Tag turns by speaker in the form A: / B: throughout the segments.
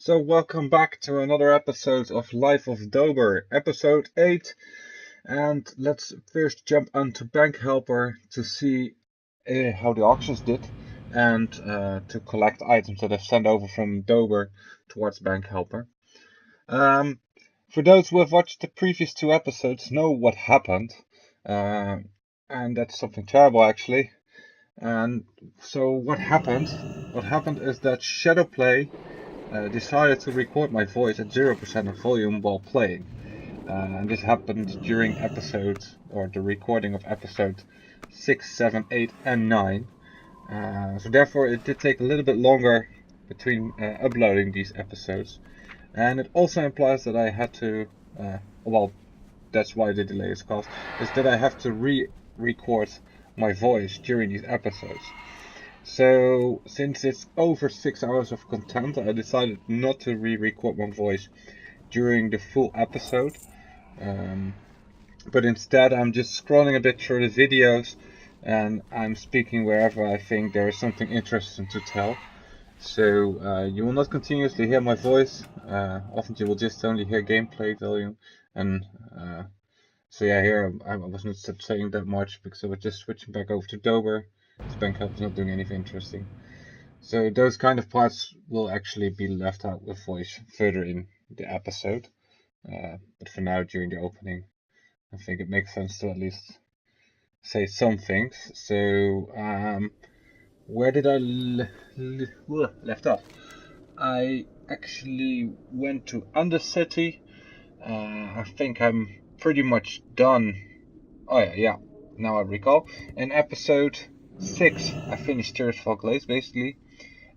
A: So welcome back to another episode of Life of Dober, episode 8. And let's first jump onto Bank Helper to see how the auctions did and to collect items that I've sent over from Dober towards Bank Helper. For those who have watched the previous two episodes know what happened. And that's something terrible actually. And so what happened? What happened is that Shadowplay decided to record my voice at 0% of volume while playing. And this happened during the recording of episode 6, 7, 8, and 9. So therefore it did take a little bit longer between uploading these episodes. And it also implies that I had to, that's why the delay is caused, is that I have to re-record my voice during these episodes. So, since it's over 6 hours of content, I decided not to re-record my voice during the full episode. But instead, I'm just scrolling a bit through the videos and I'm speaking wherever I think there is something interesting to tell. So, you will not continuously hear my voice. Often you will just only hear gameplay volume. And so yeah, here I wasn't saying that much because I was just switching back over to Dober. Bank Help is not doing anything interesting. So those kind of parts will actually be left out with voice further in the episode. But for now, during the opening, I think it makes sense to at least say some things. So, where did I left off? I actually went to Undercity. I think I'm pretty much done. Oh yeah, now I recall. In episode 6, I finished Tearsfall Glades, basically.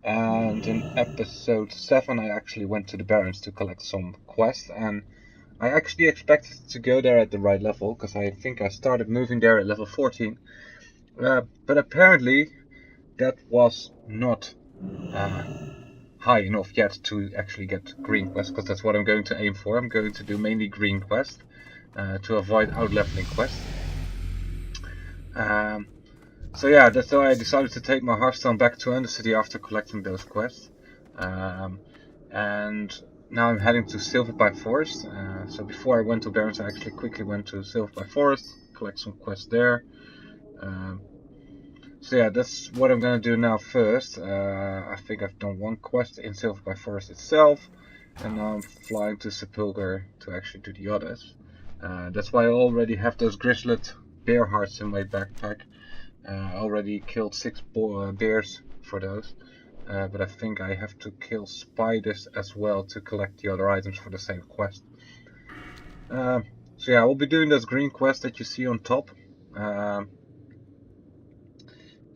A: And in episode 7, I actually went to the Barrens to collect some quests. And I actually expected to go there at the right level, because I think I started moving there at level 14. But apparently, that was not high enough yet to actually get green quests, because that's what I'm going to aim for. I'm going to do mainly green quests to avoid out-leveling quests. So yeah, that's why I decided to take my Hearthstone back to Undercity after collecting those quests. And now I'm heading to Silverpine Forest. So before I went to Barrens, I actually quickly went to Silverpine Forest, collect some quests there. So yeah, that's what I'm gonna do now first. I think I've done one quest in Silverpine Forest itself, and now I'm flying to Sepulchre to actually do the others. That's why I already have those Grizzlet bear hearts in my backpack. I already killed 6 bears for those, but I think I have to kill spiders as well to collect the other items for the same quest. So yeah, I will be doing those green quests that you see on top.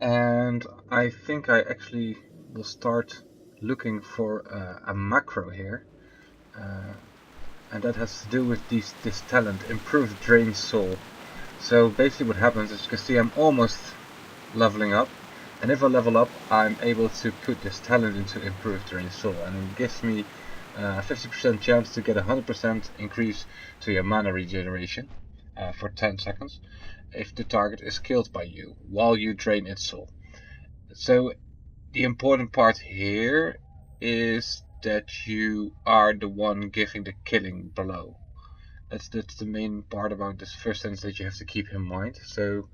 A: And I think I actually will start looking for a macro here. And that has to do with this talent, Improved Drain Soul. So basically what happens is, you can see I'm almost leveling up, and if I level up I'm able to put this talent into Improved Drain Soul, and it gives me a 50% chance to get a 100% increase to your mana regeneration for 10 seconds if the target is killed by you while you drain its soul. So the important part here is that you are the one giving the killing blow. That's the main part about this first sentence that you have to keep in mind. So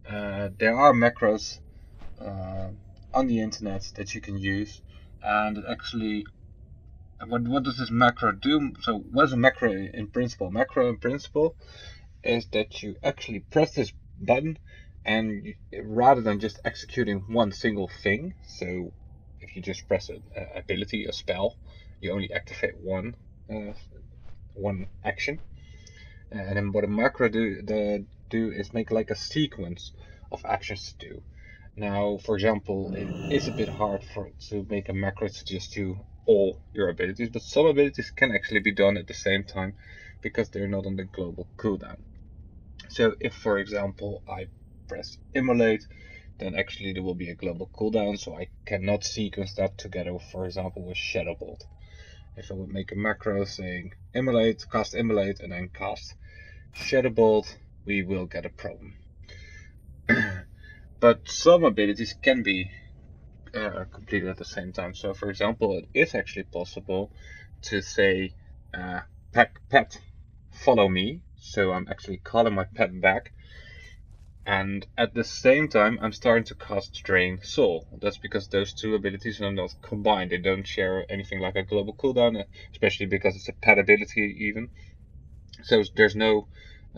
A: there are macros on the internet that you can use, and actually, what does this macro do? So what is a macro in principle? Macro in principle is that you actually press this button, and rather than just executing one single thing, so if you just press an ability, a spell, you only activate one action. And then what a macro do is make like a sequence of actions to do. Now, for example, it is a bit hard to make a macro to just do all your abilities, but some abilities can actually be done at the same time because they're not on the global cooldown. So if, for example, I press Immolate, then actually there will be a global cooldown, so I cannot sequence that together, for example, with Shadow Bolt. If I would make a macro saying Immolate, and then cast Shadow Bolt, we will get a problem. But some abilities can be completed at the same time. So for example, it is actually possible to say pet follow me, so I'm actually calling my pet back, and at the same time I'm starting to cast Drain Soul. That's because those two abilities are not combined. They don't share anything like a global cooldown, especially because it's a pet ability even. So there's no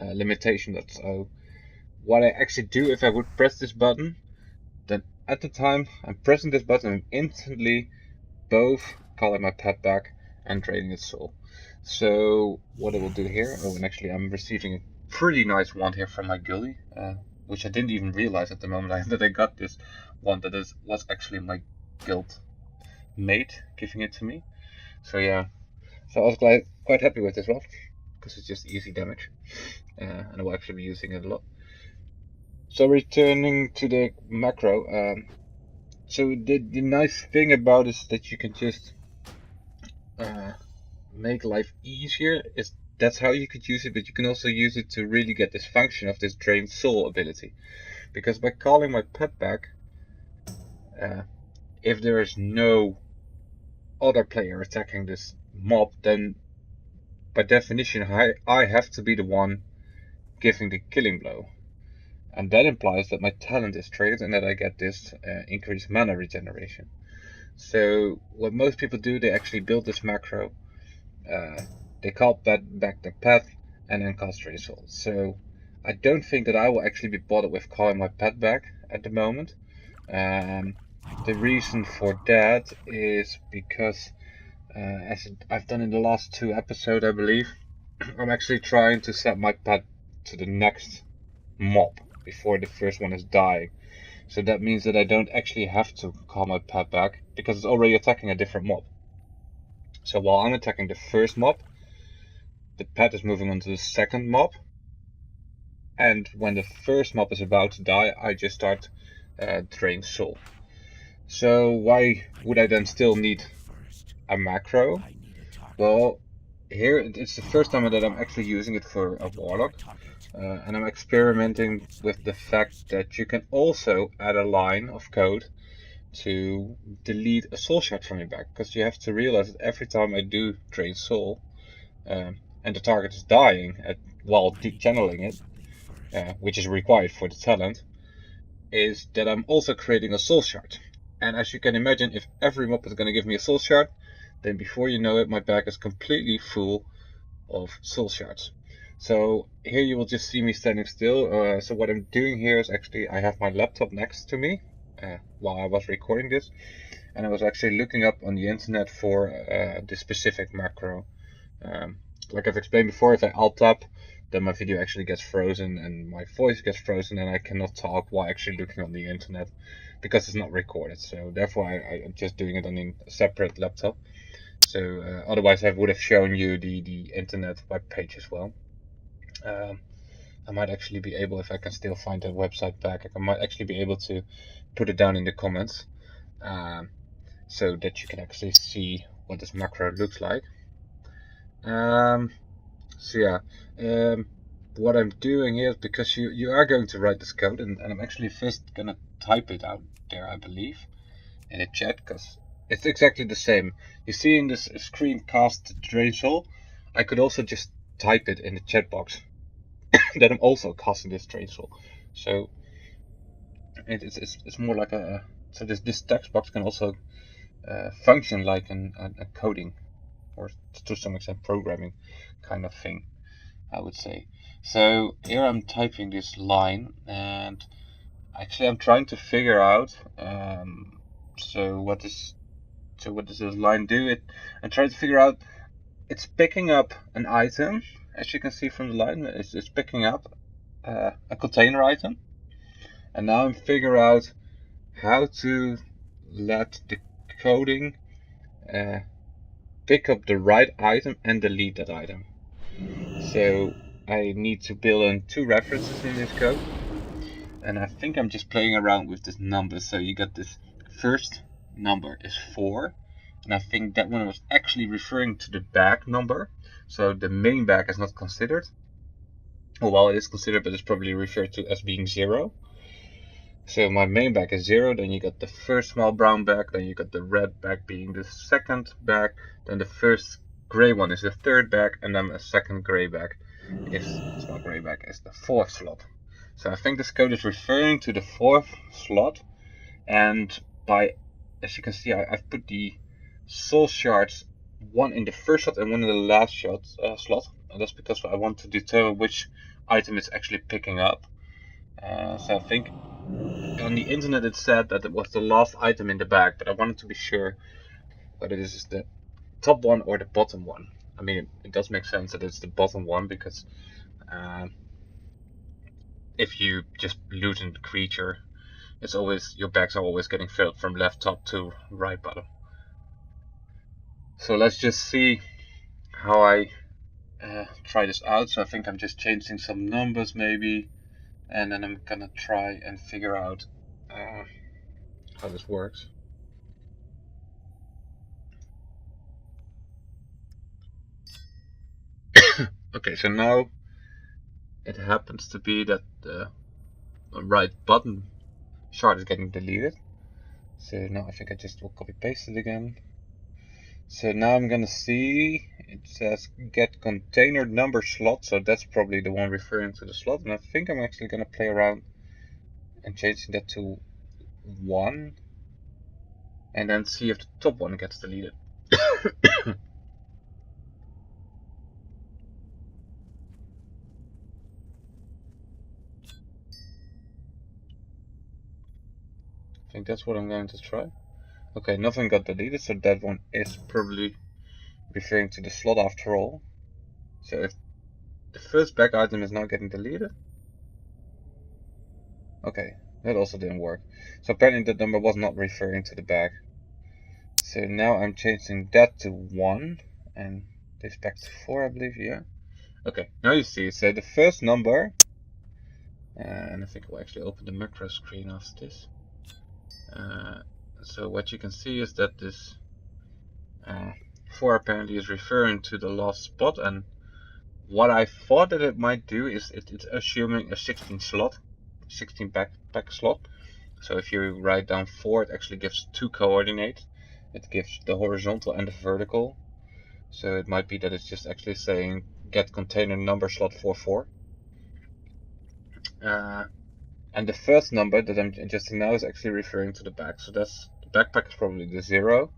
A: limitation. That's what I actually do if I would press this button. Then at the time I'm pressing this button, I'm instantly both calling my pet back and draining its soul. So what I will do here, and actually I'm receiving a pretty nice wand here from my guildie, which I didn't even realize at the moment that I got this wand that was actually my guild mate giving it to me. So yeah, so I was quite happy with this one, because it's just easy damage, and I will actually be using it a lot. So returning to the macro, so the nice thing about it is that you can just make life easier. That's how you could use it, but you can also use it to really get this function of this drain soul ability. Because by calling my pet back, if there is no other player attacking this mob, then by definition I have to be the one giving the killing blow. And that implies that my talent is triggered and that I get this increased mana regeneration. So what most people do, they actually build this macro, they call back the pet, and then cast Drain Soul. So I don't think that I will actually be bothered with calling my pet back at the moment. The reason for that is because, as I've done in the last 2 episodes, I believe, I'm actually trying to set my pet to the next mob before the first one is dying. So that means that I don't actually have to call my pet back, because it's already attacking a different mob. So while I'm attacking the first mob, the pet is moving on to the second mob, and when the first mob is about to die, I just start Drain Soul. So why would I then still need a macro? Well, here it's the first time that I'm actually using it for a warlock, and I'm experimenting with the fact that you can also add a line of code to delete a soul shard from your back, because you have to realize that every time I do Drain Soul, and the target is dying while channeling it, which is required for the talent, is that I'm also creating a soul shard. And as you can imagine, if every mob is going to give me a soul shard, then before you know it, my bag is completely full of soul shards. So here you will just see me standing still. So what I'm doing here is actually I have my laptop next to me while I was recording this, and I was actually looking up on the internet for this specific macro. Like I've explained before, if I alt tab, then my video actually gets frozen and my voice gets frozen, and I cannot talk while actually looking on the internet because it's not recorded. So therefore I'm just doing it on a separate laptop. So otherwise I would have shown you the internet web page as well. I might actually be able, if I can still find that website back, I might actually be able to put it down in the comments, so that you can actually see what this macro looks like. So yeah, what I'm doing here is, because you are going to write this code, and I'm actually first gonna type it out there, I believe, in the chat, because it's exactly the same. You see in this screen cast Drain Soul, I could also just type it in the chat box that I'm also casting this Drain Soul. So it's more like so this text box can also function like a coding, or to some extent programming kind of thing, I would say. So here I'm typing this line, and actually I'm trying to figure out so what does this line do? I'm trying to figure out, it's picking up an item, as you can see from the line. It's picking up a container item, and now I'm figuring out how to let the coding pick up the right item and delete that item. So I need to build in 2 references in this code, and I think I'm just playing around with this number. So you got this first number is 4, and I think that one was actually referring to the bag number, so the main bag is not considered. Well, it is considered, but it's probably referred to as being 0. So my main bag is 0, then you got the first small brown bag, then you got the red bag being the second bag, then the first gray one is the third bag, and then a second gray bag is small gray bag is the fourth slot. So I think this code is referring to the fourth slot, and as you can see, I've put the soul shards, one in the first slot and one in the last slot, and that's because I want to determine which item it's actually picking up. So I think on the internet it said that it was the last item in the bag, but I wanted to be sure whether this is the top one or the bottom one. I mean, it does make sense that it's the bottom one, because if you just loot a creature, it's always, your bags are always getting filled from left top to right bottom. So let's just see how I try this out. So I think I'm just changing some numbers maybe, and then I'm gonna try and figure out how this works. Okay, so now it happens to be that the right button shard is getting deleted. So now I think I just will copy paste it again. So now I'm gonna see, it says get container number slot, so that's probably the one referring to the slot, and I think I'm actually gonna play around and changing that to 1, and then see if the top one gets deleted. I think that's what I'm going to try. Okay, nothing got deleted, so that one is probably referring to the slot after all. So if the first back item is now getting deleted. Okay, that also didn't work. So apparently that number was not referring to the bag. So now I'm changing that to 1 and this back to 4, I believe, yeah. Okay, now you see, so the first number, and I think we'll actually open the macro screen after this. So what you can see is that this 4 apparently is referring to the last spot, and what I thought that it might do is it's assuming a 16 back slot. So if you write down 4, it actually gives 2 coordinates. It gives the horizontal and the vertical. So it might be that it's just actually saying get container number slot 44. And the first number that I'm adjusting now is actually referring to the back. So that's, the backpack is probably the 0.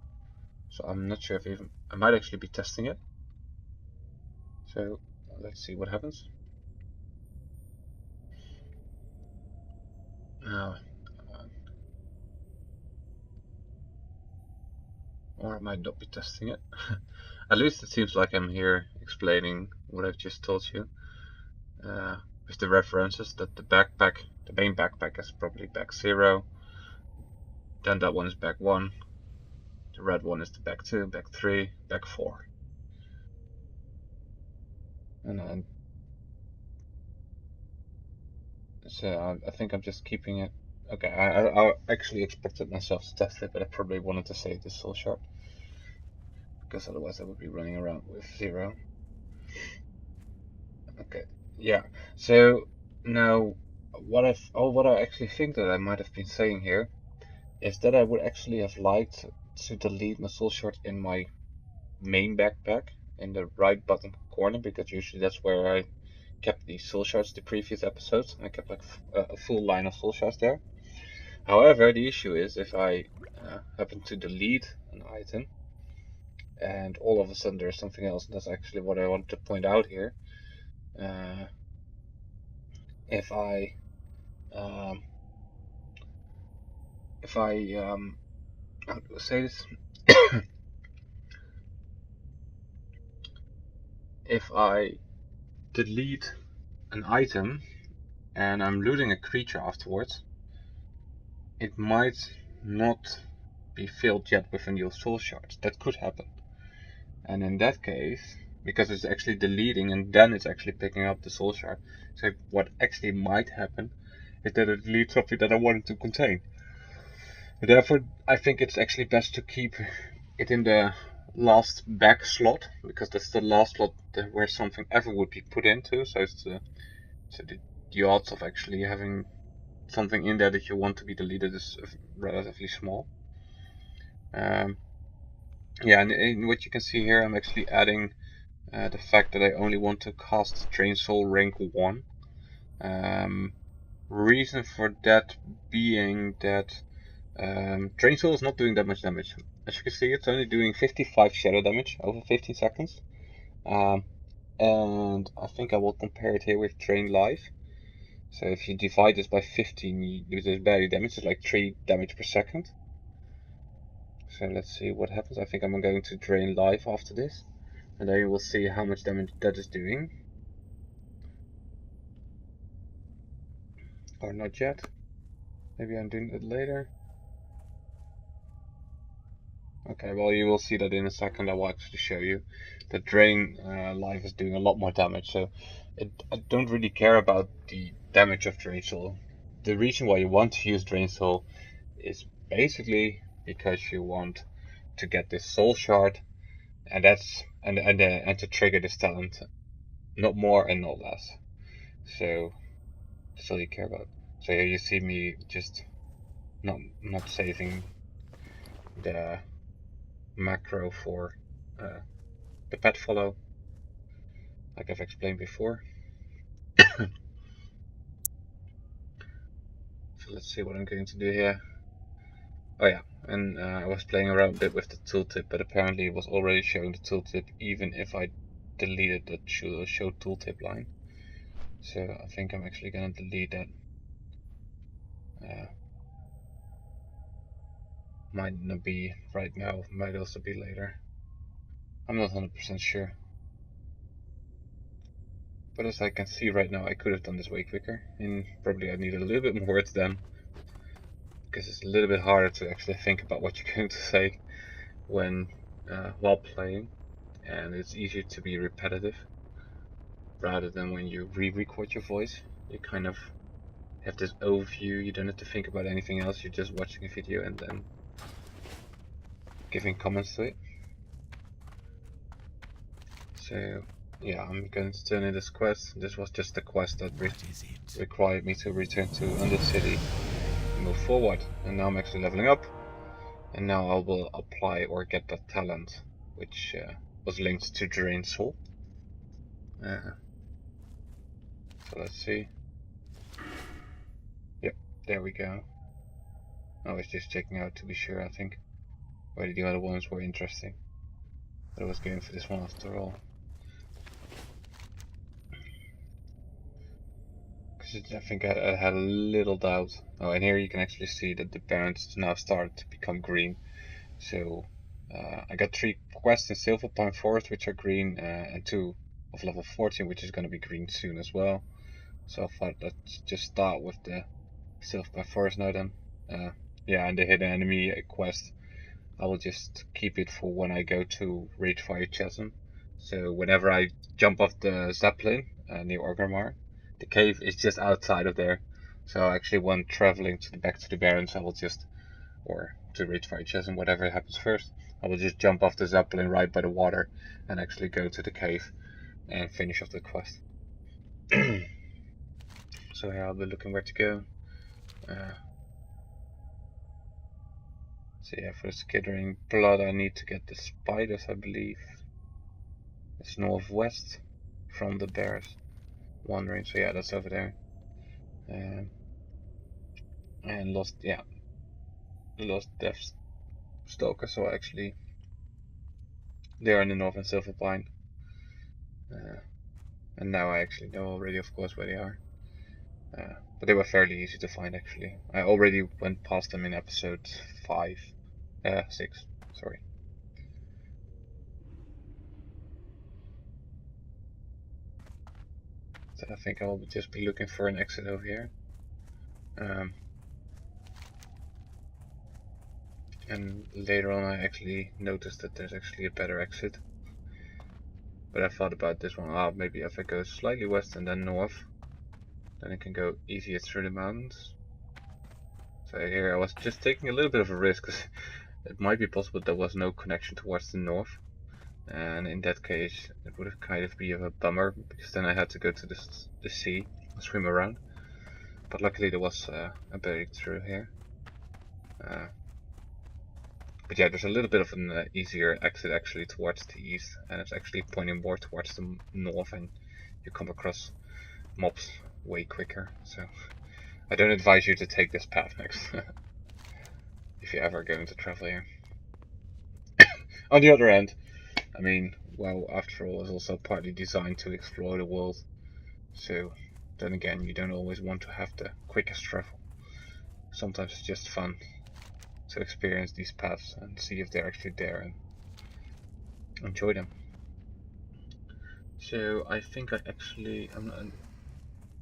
A: So I'm not sure if even, I might actually be testing it. So let's see what happens. Or I might not be testing it. At least it seems like I'm here explaining what I've just told you. With the references that the main backpack is probably back 0. Then that one is back 1. The red one is the back 2, back 3, back 4. And then, so I think I'm just keeping it. Okay, I actually expected myself to test it, but I probably wanted to save this soul shard, because otherwise I would be running around with 0. Okay, yeah. So now what I actually think that I might have been saying here is that I would actually have liked to delete my soul shard in my main backpack in the right bottom corner, because usually that's where I kept the soul shards the previous episodes. I kept like a full line of soul shards there. However, the issue is if I happen to delete an item and all of a sudden there's something else, and that's actually what I want to point out here. If I how do I say this? If I delete an item and I'm looting a creature afterwards, it might not be filled yet with a new soul shard. That could happen. And in that case, because it's actually deleting and then it's actually picking up the soul shard, so what actually might happen is that it deletes something that I wanted to contain. Therefore, I think it's actually best to keep it in the last back slot, because that's the last slot where something ever would be put into. So it's the odds of actually having something in there that you want to be deleted is relatively small. Yeah, and what you can see here, I'm actually adding the fact that I only want to cast Drain Soul rank 1. Reason for that being that Drain Soul is not doing that much damage. As you can see, it's only doing 55 shadow damage over 15 seconds. And I think I will compare it here with Drain Life. So if you divide this by 15, you do this barely damage. It's like 3 damage per second. So let's see what happens. I think I'm going to Drain Life after this. And then you will see how much damage that is doing. Or not yet. Maybe I'm doing it later. Okay, well you will see that in a second. I will actually show you. The Drain Life is doing a lot more damage. So I don't really care about the damage of Drain Soul. The reason why you want to use Drain Soul is basically because you want to get this soul shard, and that's and to trigger this talent, not more and not less. So that's all you care about. So here you see me just not saving the macro for the pet follow, like I've explained before. So let's see what I'm going to do here. Oh yeah, and I was playing around a bit with the tooltip, but apparently it was already showing the tooltip even if I deleted the show tooltip line. So I think I'm actually gonna delete that. Might not be right now, might also be later. I'm not 100% sure. But as I can see right now, I could have done this way quicker, and probably I need a little bit more words then, because it's a little bit harder to actually think about what you're going to say when while playing, and it's easier to be repetitive rather than when you re-record your voice. You kind of have this overview, you don't have to think about anything else, you're just watching a video and then giving comments to it. So yeah, I'm going to turn in this quest. This was just a quest that required me to return to Undercity and move forward. And now I'm actually leveling up. And now I will apply or get that talent, which was linked to Drain Soul. So let's see. Yep, there we go. I was just checking out to be sure, I think, whether the other ones were interesting. But I was going for this one after all. Because I think I had a little doubt. Oh, and here you can actually see that the parents now started to become green. So I got 3 quests in Silverpine Forest, which are green, and 2 of level 14, which is going to be green soon as well. So I thought let's just start with the Silverpine Forest now then. Yeah, and the hidden enemy quest, I will just keep it for when I go to Ragefire Chasm. So whenever I jump off the Zeppelin near Orgrimmar, the cave is just outside of there. So actually when traveling back to the Barrens, I will just, or to Ragefire Chasm, whatever happens first, I will just jump off the Zeppelin right by the water and actually go to the cave and finish off the quest. So yeah, I'll be looking where to go. So yeah, for the skittering blood I need to get the spiders, I believe. It's northwest from the bears wandering, so yeah, that's over there. And lost death stalker, so actually they're in the northern Silverpine. And now I actually know already, of course, where they are. But they were fairly easy to find actually. I already went past them in episode 6, sorry. So I think I will just be looking for an exit over here. And later on I actually noticed that there's actually a better exit. But I thought about this one, maybe if I go slightly west and then north, then I can go easier through the mountains. So here I was just taking a little bit of a risk, because it might be possible there was no connection towards the north. And in that case it would have kind of been a bummer, because then I had to go to the sea and swim around. But luckily there was a breakthrough here. But yeah, there's a little bit of an easier exit actually towards the east, and it's actually pointing more towards the north, and you come across mobs way quicker. So I don't advise you to take this path next if you're ever going to travel here. On the other end, I mean, well, after all, it's also partly designed to explore the world. So then again, you don't always want to have the quickest travel. Sometimes it's just fun to experience these paths and see if they're actually there and enjoy them. So I think I actually,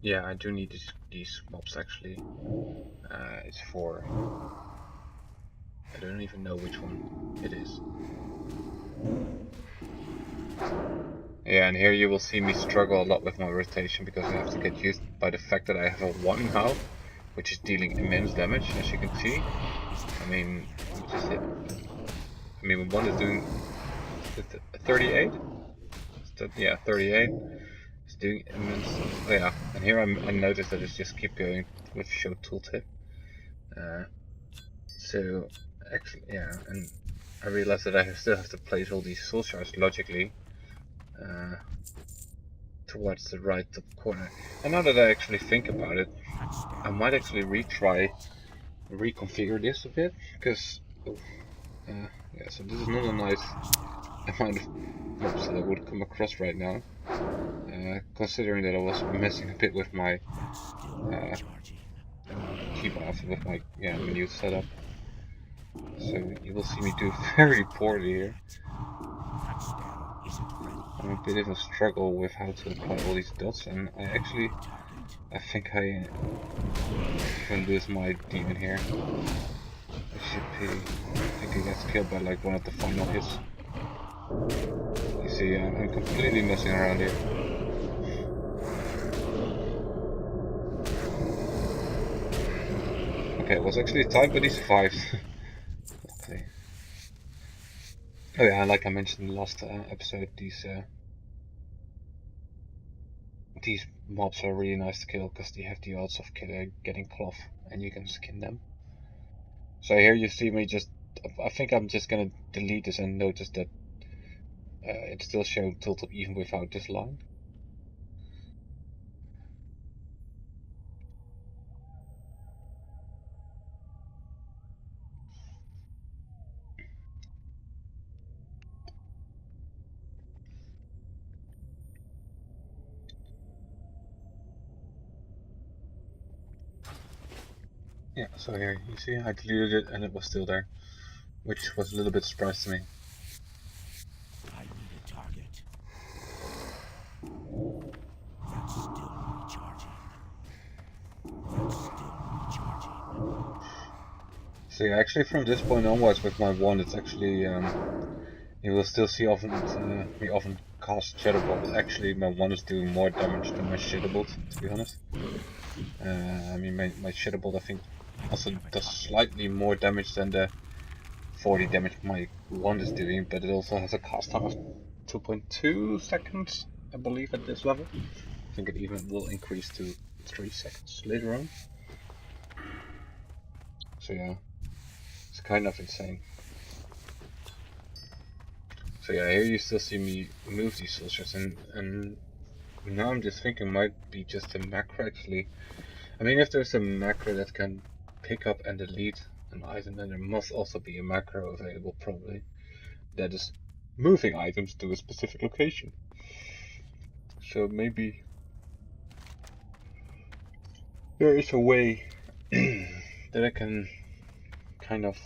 A: yeah, I do need these mobs actually. It's for, I don't even know which one it is. Yeah, and here you will see me struggle a lot with my rotation because I have to get used by the fact that I have a 1 now, which is dealing immense damage, as you can see. I mean, which is it? I mean, 1 is doing 38? Yeah, 38. It's doing immense. Oh yeah, and here I noticed that it's just keep going with show tooltip. So actually, yeah, and I realized that I still have to place all these soul shards logically towards the right top corner. And now that I actually think about it, I might actually reconfigure this a bit, because yeah, so this is not a nice amount of mobs that I would come across right now, considering that I was messing a bit with my keyboard with my menu setup. So you will see me do very poorly here. I'm a bit of a struggle with how to apply all these dots, and I think I lose my demon here. I should be. I think he gets killed by like one of the final hits. You see, I'm completely messing around here. Okay, it was actually tied, but he survived. Luckily. Oh yeah, like I mentioned in the last episode, these mobs are really nice to kill because they have the odds of getting cloth, and you can skin them. So here you see me just. I think I'm just gonna delete this and notice that it's still showing tilted even without this line. Yeah, so here you see I deleted it and it was still there, which was a little bit surprised to me.
B: I need a target. That's still recharging. That's still recharging.
A: So yeah, actually from this point onwards with my wand, it's actually you will still see me often cast Shadowbolt, but actually my wand is doing more damage than my Shadowbolt, to be honest. I mean my Shadowbolt I think also does slightly more damage than the 40 damage my wand is doing, but it also has a cast time of 2.2 seconds, I believe, at this level. I think it even will increase to 3 seconds later on. So yeah, it's kind of insane. So yeah, here you still see me move these soldiers, and now I'm just thinking might be just a macro actually. I mean, if there's a macro that can pick up and delete an item, then there must also be a macro available probably that is moving items to a specific location. So maybe there is a way that I can kind of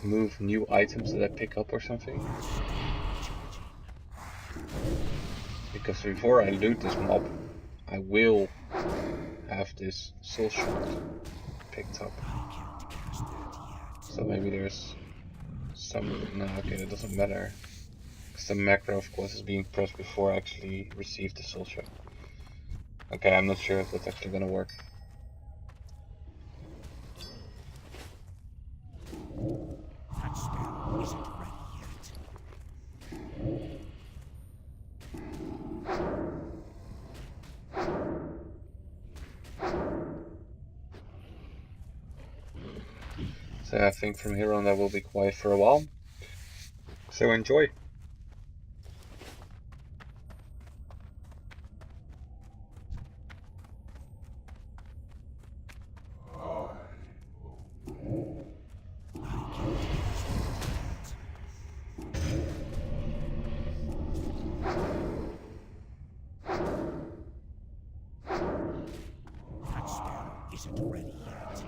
A: move new items that I pick up or something. Because before I loot this mob, I will have this soul shard picked up. So maybe there's some. No, okay, that doesn't matter. Because the macro, of course, is being pressed before I actually receive the soul shard. Okay, I'm not sure if that's actually gonna work.
B: That spell isn't ready yet.
A: So I think from here on I will be quiet for a while. So enjoy.
B: That spell isn't ready yet.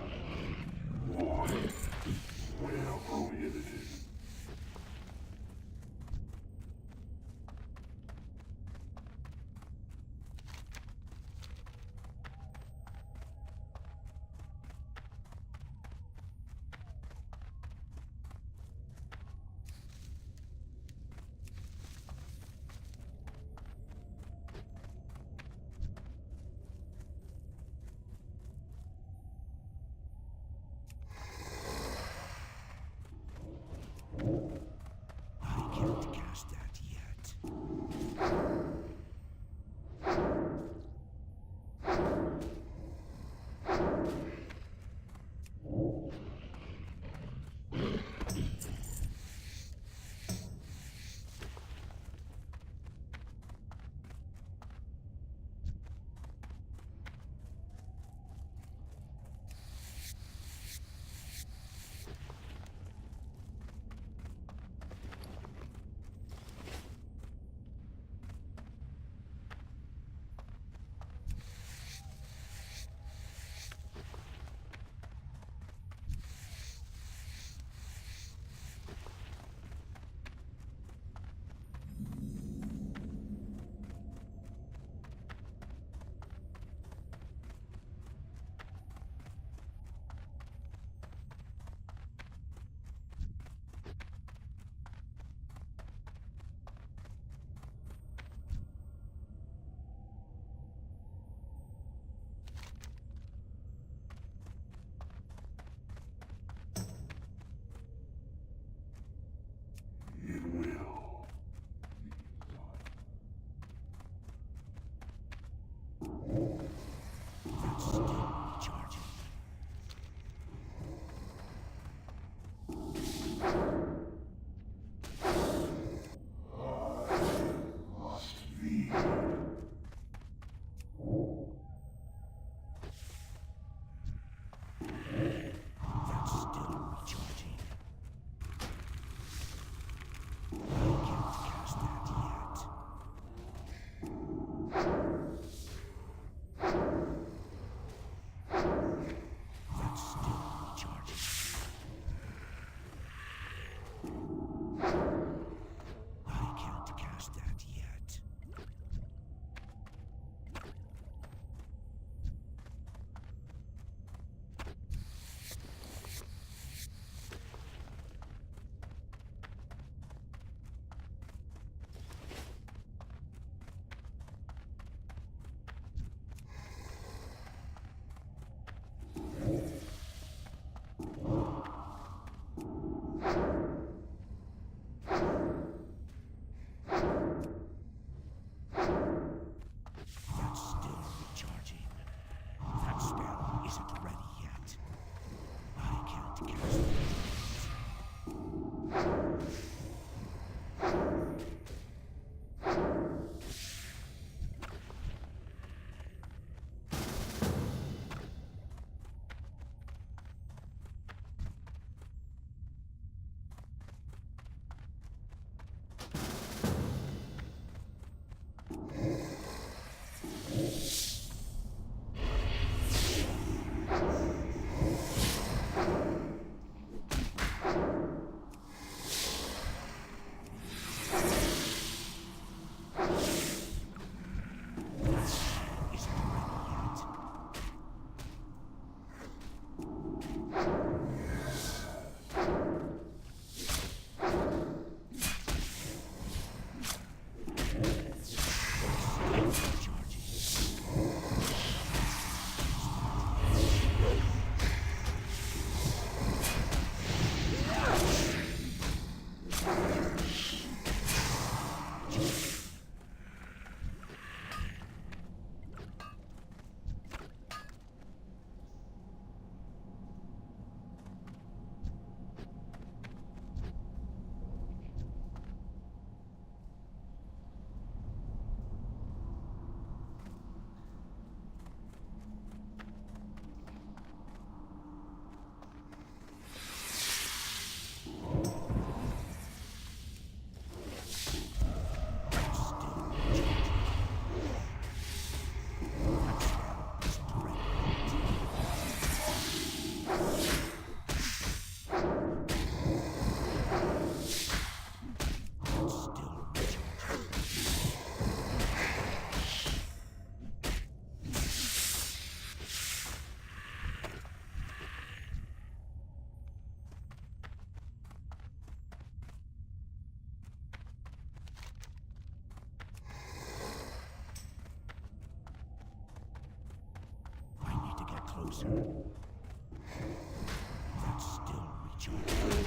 B: closer. That's still recharging.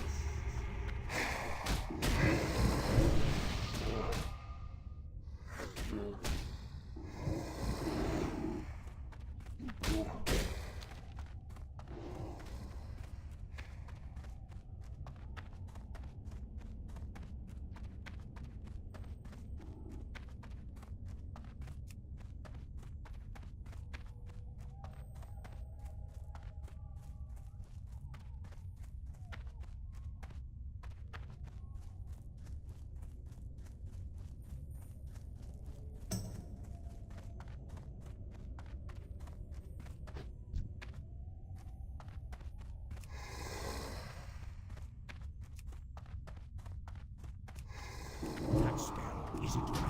B: That spell isn't ready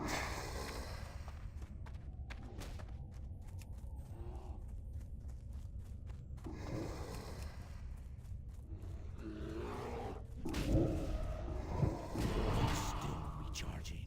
B: yet. That's still recharging.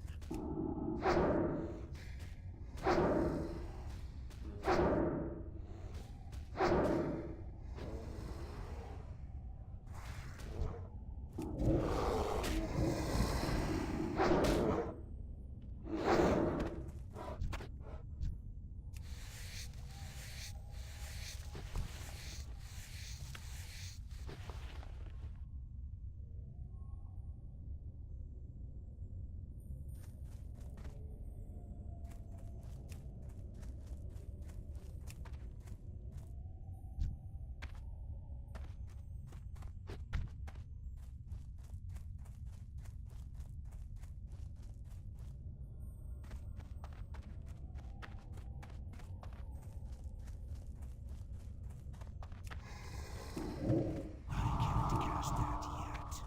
B: I can't cast that yet.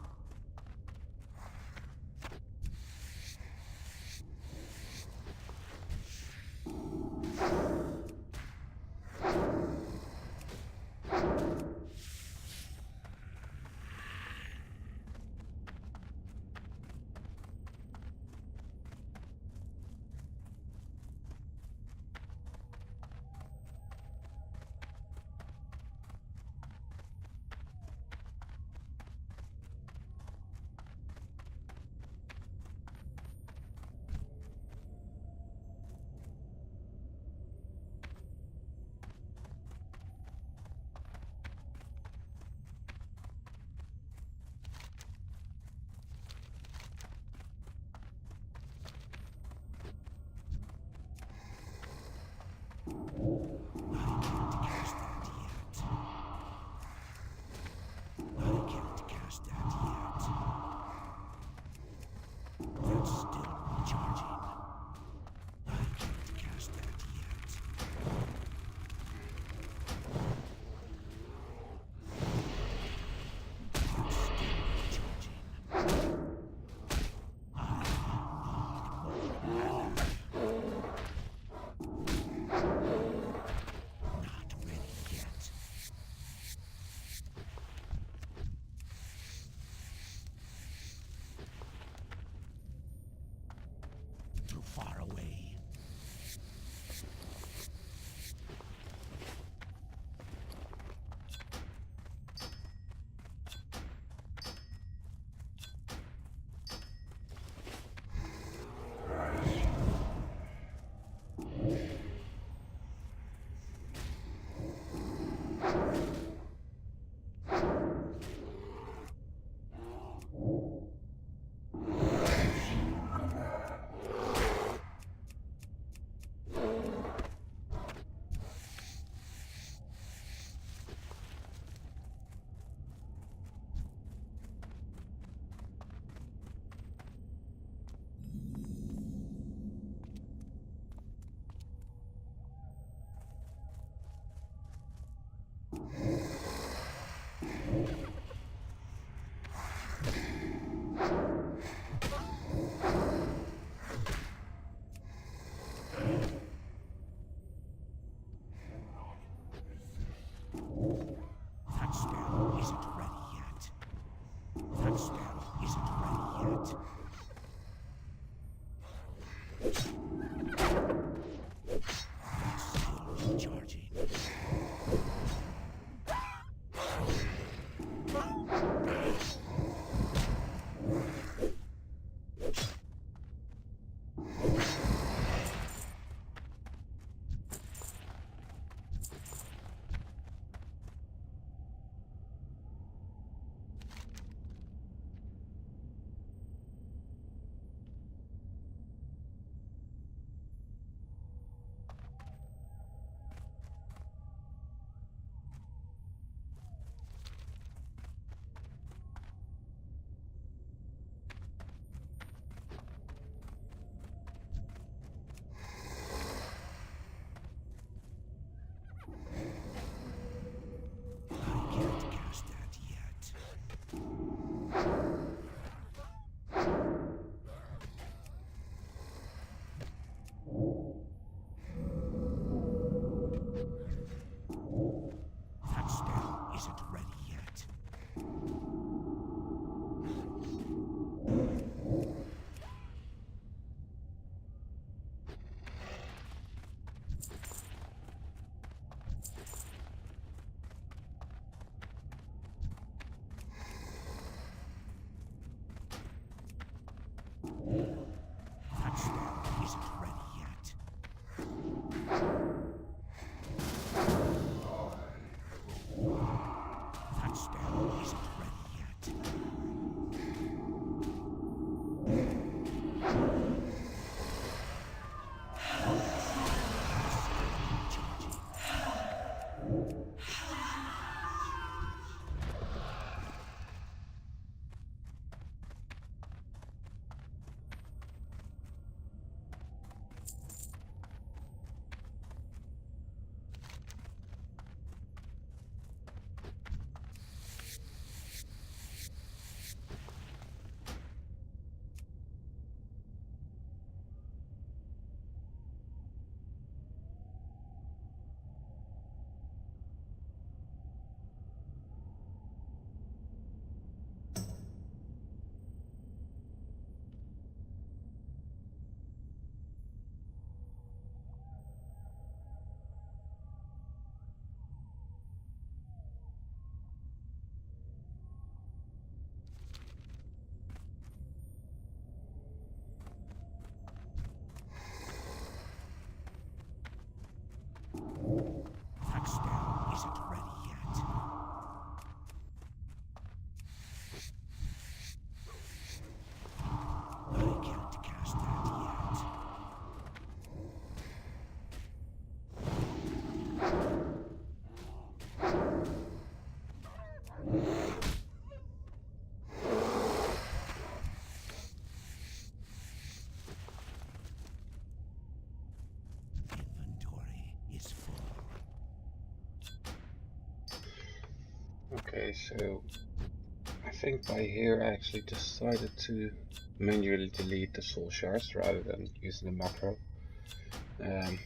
A: Okay, so I think by here I actually decided to manually delete the soul shards rather than using the macro. And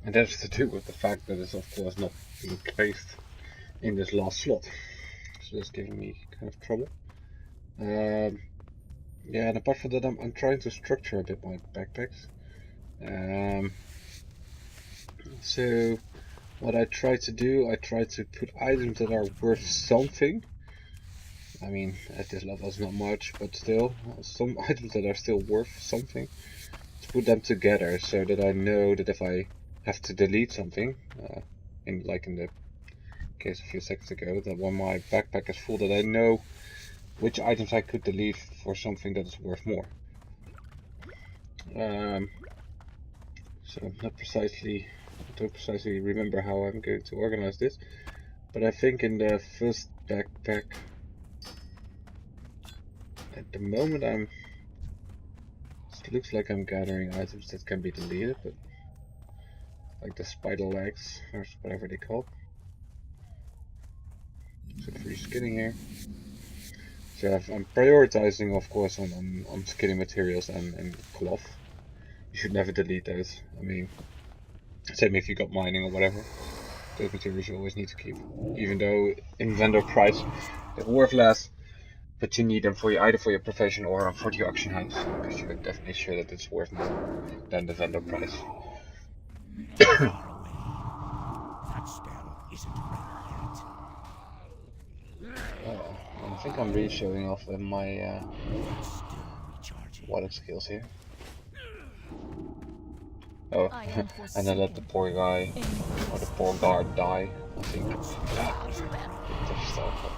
A: that's to do with the fact that it's of course not being placed in this last slot. So that's giving me kind of trouble. Yeah, and apart from that, I'm trying to structure a bit my backpacks. So what I try to do, I try to put items that are worth something. I mean, at this level it's not much, but still, some items that are still worth something, to put them together so that I know that if I have to delete something, in the case a few seconds ago, that when my backpack is full, that I know which items I could delete for something that is worth more. So I don't precisely remember how I'm going to organize this, but I think in the first backpack, at the moment it looks like I'm gathering items that can be deleted, but like the spider legs or whatever they call. So free skinning here. So I'm prioritizing, of course, on skinning materials and cloth. You should never delete those. I mean, same if you got mining or whatever. Those materials you always need to keep, even though in vendor price they're worth less. But you need them for either for your profession or for the auction house, because you're definitely sure that it's worth more than the vendor price.
B: Far away. That spell isn't ready yet.
A: I think I'm really showing off with my
B: Still recharging.
A: warlock skills here. Oh,
C: I am
A: and I let the poor guy or the poor guard die. I think. Tough stuff.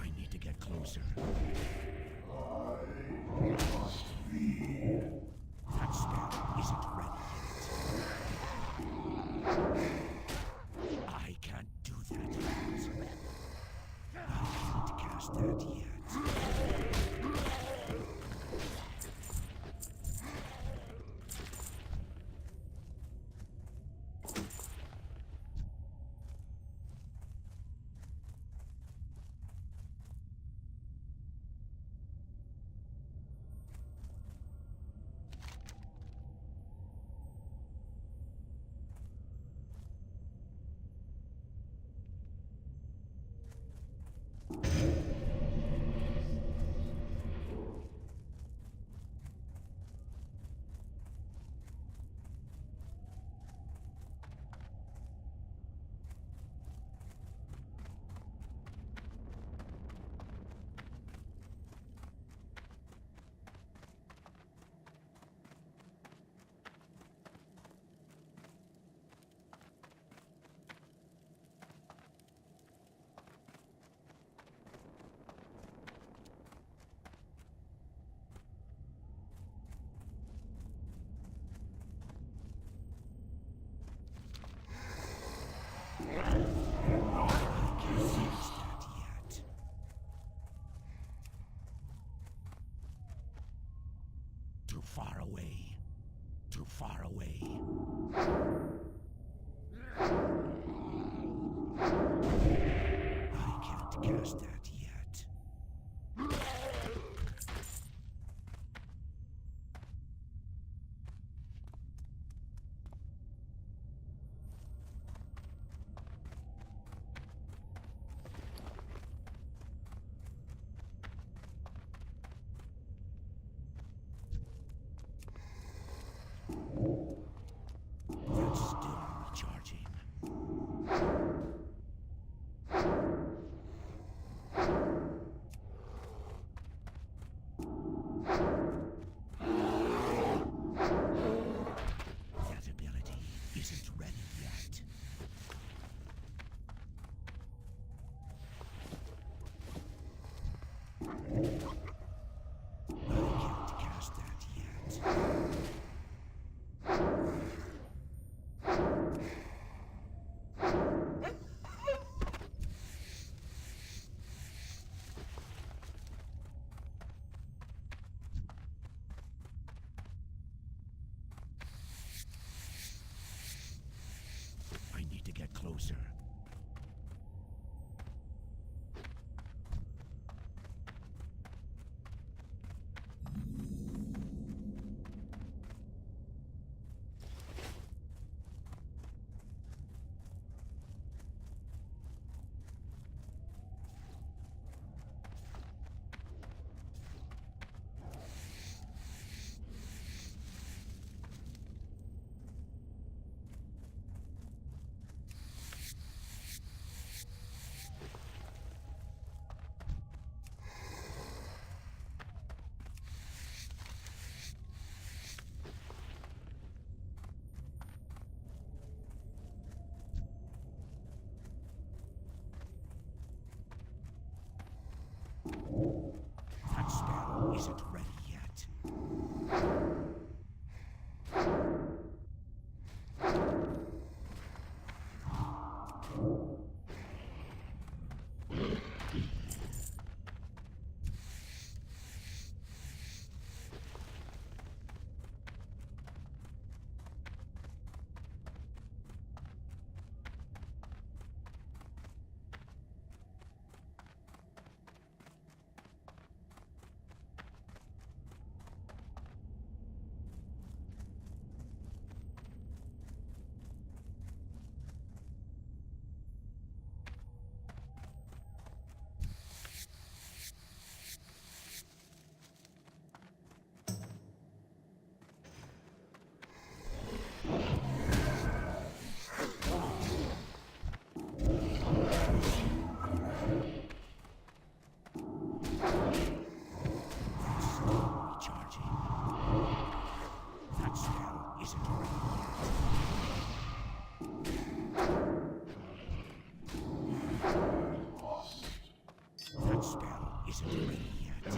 B: I need to get closer. That spell isn't ready yet. I can't do that yet. I can't cast that yet. Too far away. Too far away. I can't cast that yet. That's still recharging. That ability isn't ready yet. I can't cast that yet. I need to get closer. isn't ready yet. Recharging. That spell isn't ready yet. That spell isn't ready yet.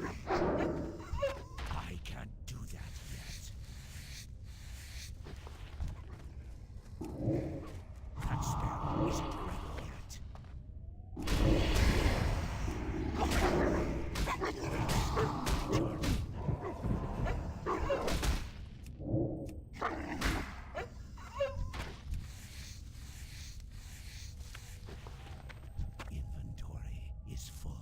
B: I can't do that yet. That spell isn't ready yet. Inventory is full.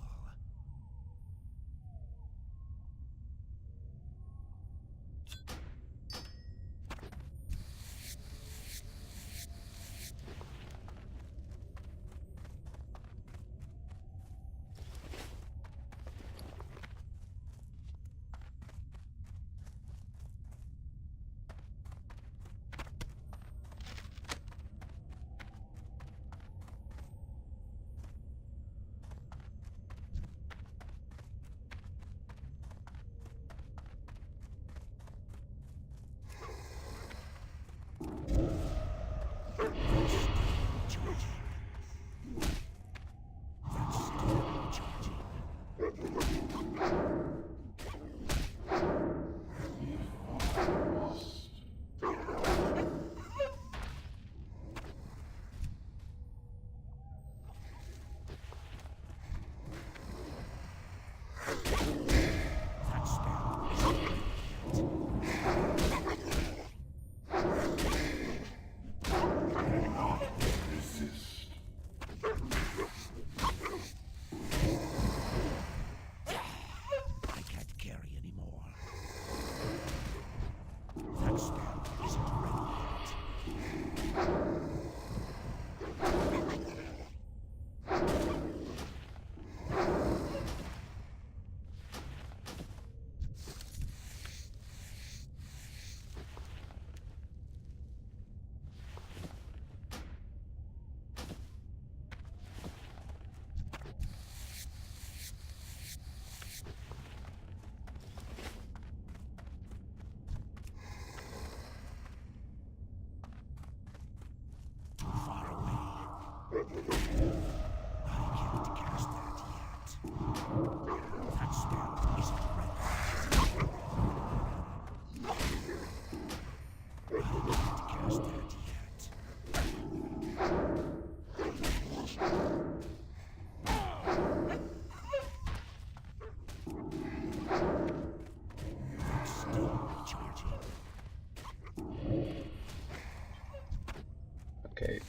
A: Okay.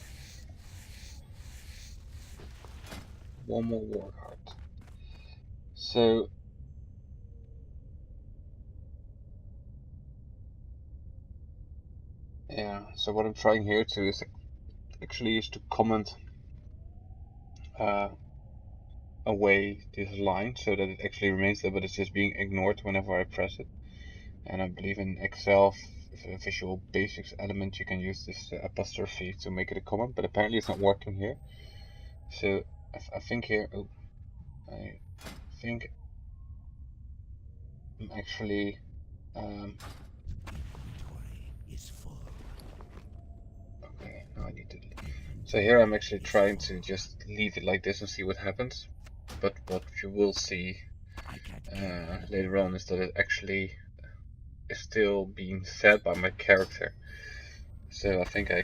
A: One more war card. So yeah, so what I'm trying here to is actually is to comment away this line so that it actually remains there, but it's just being ignored whenever I press it. And I believe in Excel Visual Basics element you can use this apostrophe to make it a comment, but apparently it's not working here. So I think here, I think I'm actually
B: Inventory is full.
A: okay, now I need to. So here I'm actually trying to just leave it like this and see what happens. But what you will see later on is that it actually is still being said by my character. So I think I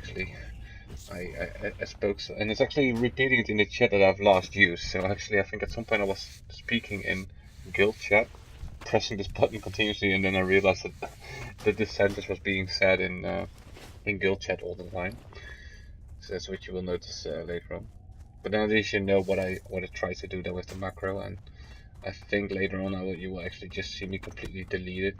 A: spoke, and it's actually repeating it in the chat that I've last used. So actually I think at some point I was speaking in guild chat, pressing this button continuously, and then I realized that this sentence was being said in guild chat all the time. So that's what you will notice later on. But now at least you know what I try to do there with the macro, and I think later on you will actually just see me completely delete it.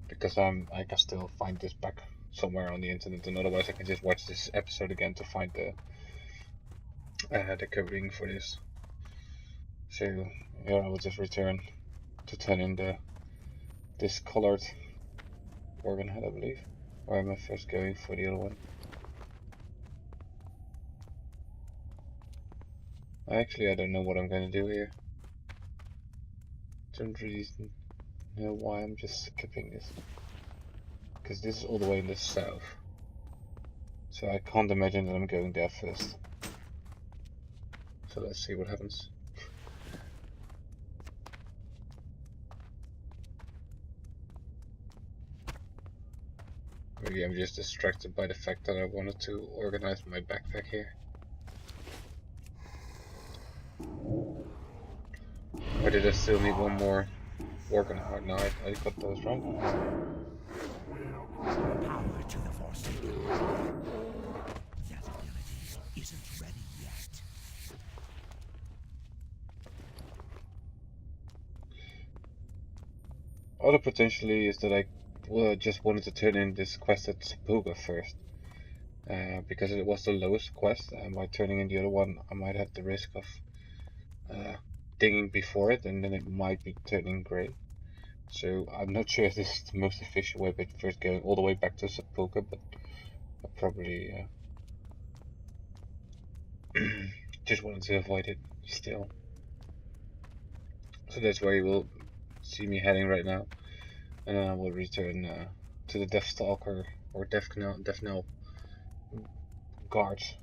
A: Because I can still find this back somewhere on the internet, and otherwise I can just watch this episode again to find the coding for this. So here I will just return to turn in the discolored organ head, I believe. Or am I first going for the other one? Actually, I don't know what I'm going to do here. Don't really know why I'm just skipping this. Because this is all the way in the south. So I can't imagine that I'm going there first. So let's see what happens. Maybe I'm just distracted by the fact that I wanted to organize my backpack here. Or did I still need one more organizer? No, I got those right.
B: Power to the Forsaken. That ability isn't ready yet.
A: Other potentially is that I just wanted to turn in this quest at Sepulga first. Because it was the lowest quest, and by turning in the other one, I might have the risk of digging before it, and then it might be turning grey. So I'm not sure if this is the most efficient way, but first going all the way back to Sepulga, but I probably just wanted to avoid it still. So that's where you will see me heading right now, and then I will return to the Deathstalker or Death Knell guards.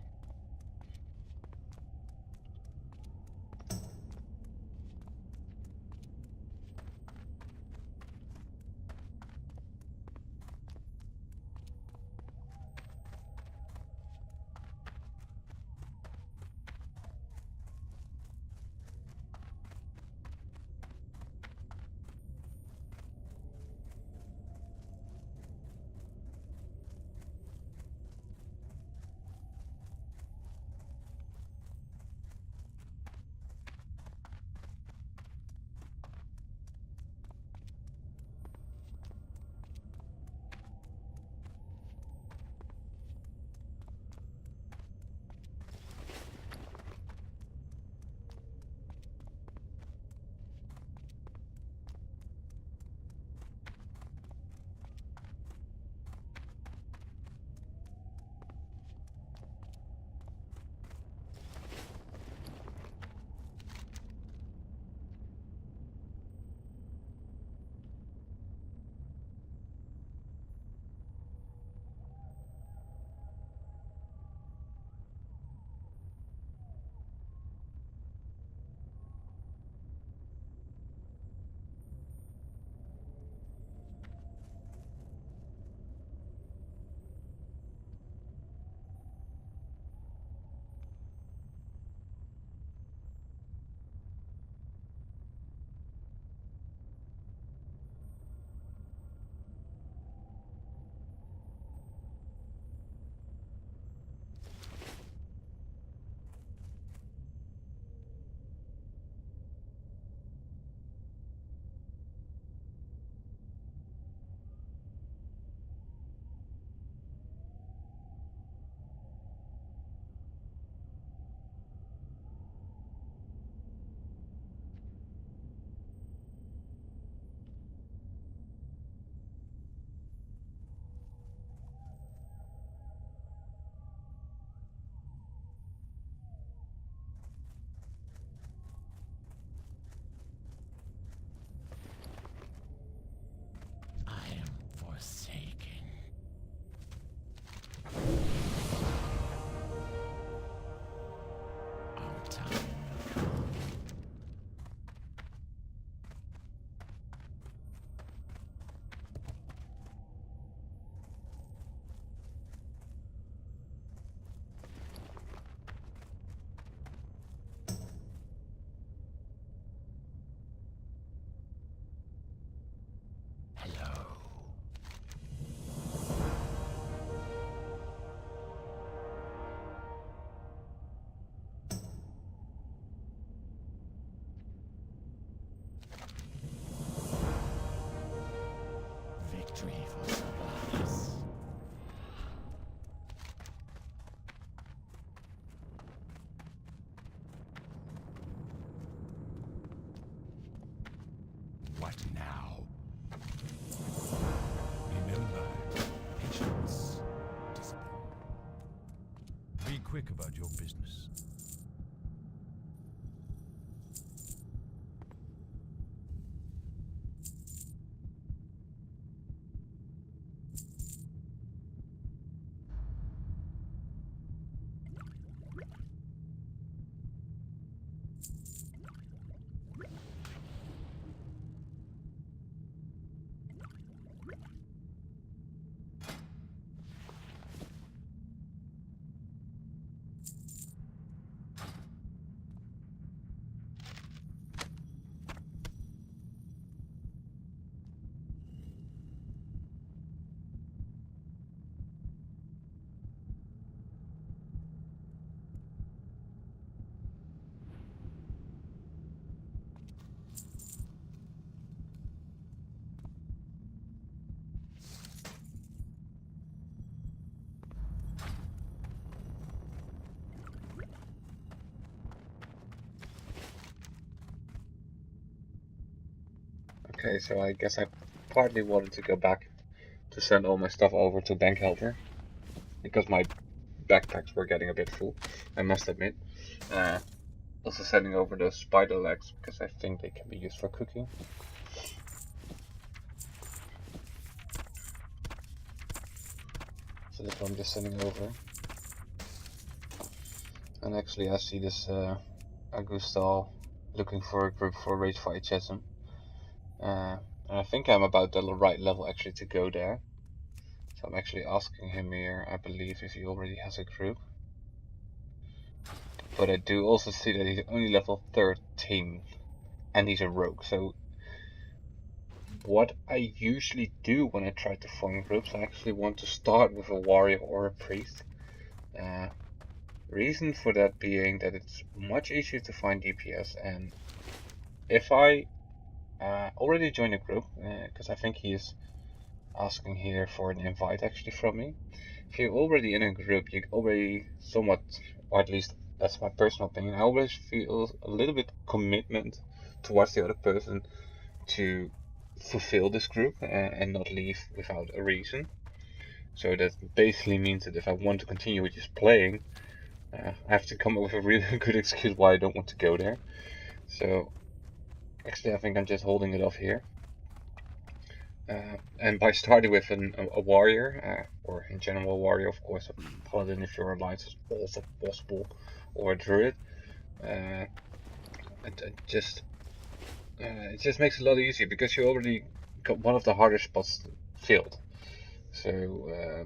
B: I am forsaken. Our time will come. Hello. Victory for Solaris. What now? Remember, patience, discipline. Be quick about your business.
A: Okay, so I guess I partly wanted to go back to send all my stuff over to Bank Helper because my backpacks were getting a bit full, I must admit. Also sending over those spider legs because I think they can be used for cooking. So that's what I'm just sending over. And actually I see this Agustal looking for a group for Rage Fight Chasm. And I think I'm about the right level actually to go there. So I'm actually asking him here, I believe, if he already has a group. But I do also see that he's only level 13 and he's a rogue. So what I usually do when I try to form groups, I actually want to start with a warrior or a priest. Reason for that being that it's much easier to find DPS, and if I already join a group, because I think he is asking here for an invite actually from me. If you're already in a group, you already somewhat, or at least that's my personal opinion, I always feel a little bit commitment towards the other person to fulfill this group and not leave without a reason. So that basically means that if I want to continue with just playing, I have to come up with a really good excuse why I don't want to go there. So actually I think I'm just holding it off here. And by starting with a warrior, or in general a warrior, of course, a paladin if you're alliance is also possible, or a druid, it just makes it a lot easier because you already got one of the harder spots filled. So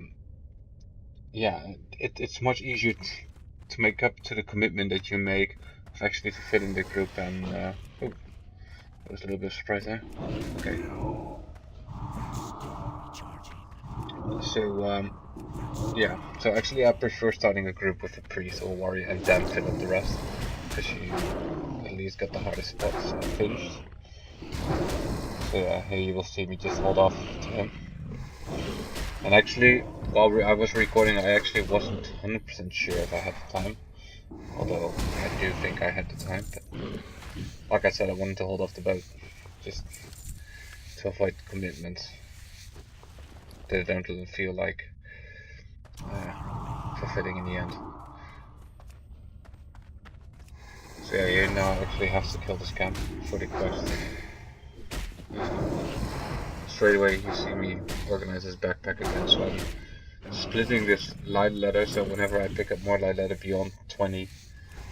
A: yeah, it's much easier to make up to the commitment that you make of actually fulfilling the group. And oh, that was a little bit of surprise there. Okay. So yeah, so actually I prefer starting a group with a priest or warrior and then fill up the rest, because you at least got the hardest spots finished. So yeah, here you will see me just hold off to him. And actually, while I was recording, I actually wasn't 100% sure if I had the time. Although I do think I had the time, but like I said, I wanted to hold off the boat, just to avoid commitments that I don't feel like fulfilling in the end. So yeah, you now actually have to kill this camp for the quest. Straight away you see me organize this backpack again, so I'm splitting this light ladder, so whenever I pick up more light ladder beyond 20,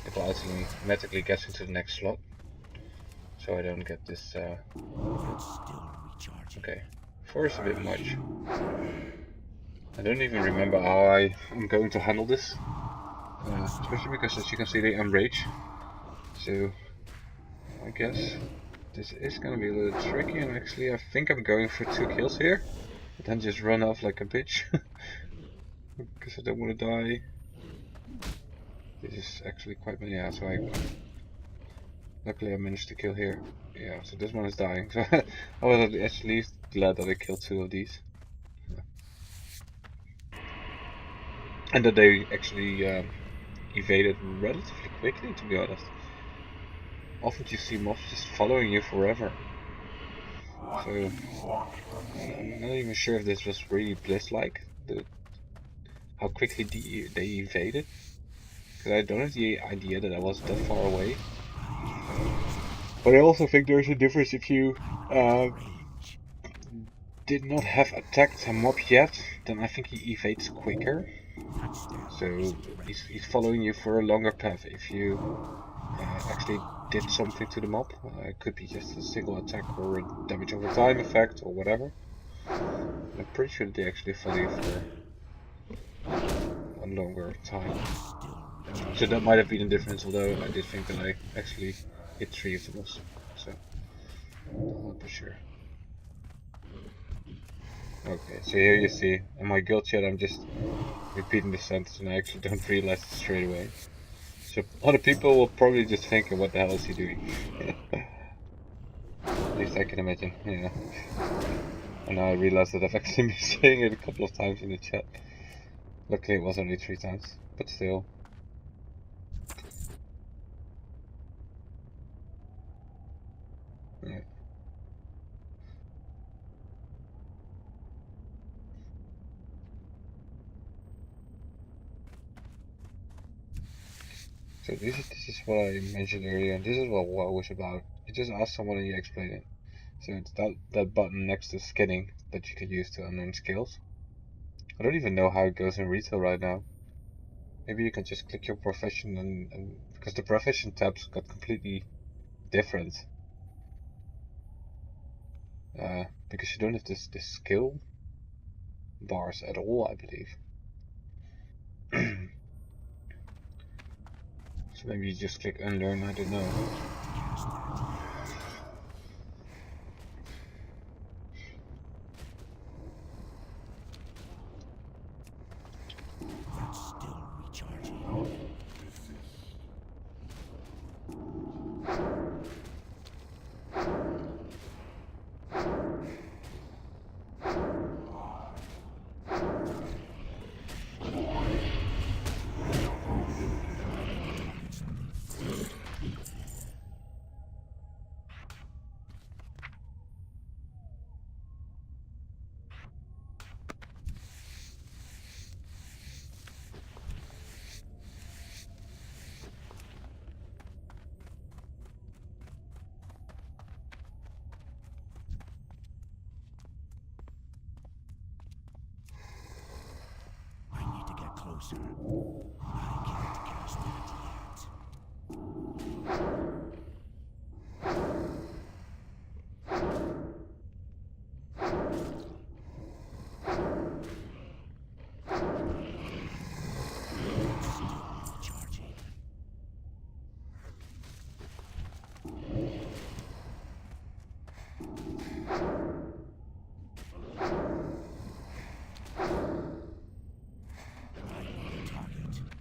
A: it will automatically gets into the next slot. So I don't get this, okay, 4 is a bit much. I don't even remember how I'm going to handle this. Especially because, as you can see, they enrage. So I guess this is gonna be a little tricky, and actually I think I'm going for 2 kills here, but then just run off like a bitch. Because I don't want to die. This is actually quite many, yeah, so luckily I managed to kill here. Yeah, so this one is dying. So I was at least glad that I killed 2 of these. Yeah. And that they actually evaded relatively quickly, to be honest. Often you see mobs just following you forever. So I'm not even sure if this was really Bliss-like, how quickly they evaded. Because I don't have the idea that I was that far away. But I also think there's a difference if you did not have attacked a mob yet, then I think he evades quicker. So he's following you for a longer path. If you actually did something to the mob, it could be just a single attack or a damage over time effect or whatever. I'm pretty sure they actually follow you for a longer time. So that might have been a difference, although I did think that I actually hit 3 of the mobs. So, not for sure. Okay, so here you see, in my guild chat I'm just repeating the sentence and I actually don't realize it straight away. So other people will probably just think, what the hell is he doing? At least I can imagine, yeah. And now I realize that I've actually been saying it a couple of times in the chat. Luckily it was only 3 times, but still. Yeah. So this is what I mentioned earlier, and this is what WoW was about. You just ask someone and you explain it. So it's that button next to skinning that you can use to unlearn skills. I don't even know how it goes in retail right now. Maybe you can just click your profession and because the profession tabs got completely different. Because you don't have this skill bars at all, I believe. So maybe you just click unlearn, I don't know.
B: Cast that yet. That's still recharging. I need to get closer. I can't cast that yet. It's still recharging. I need a target.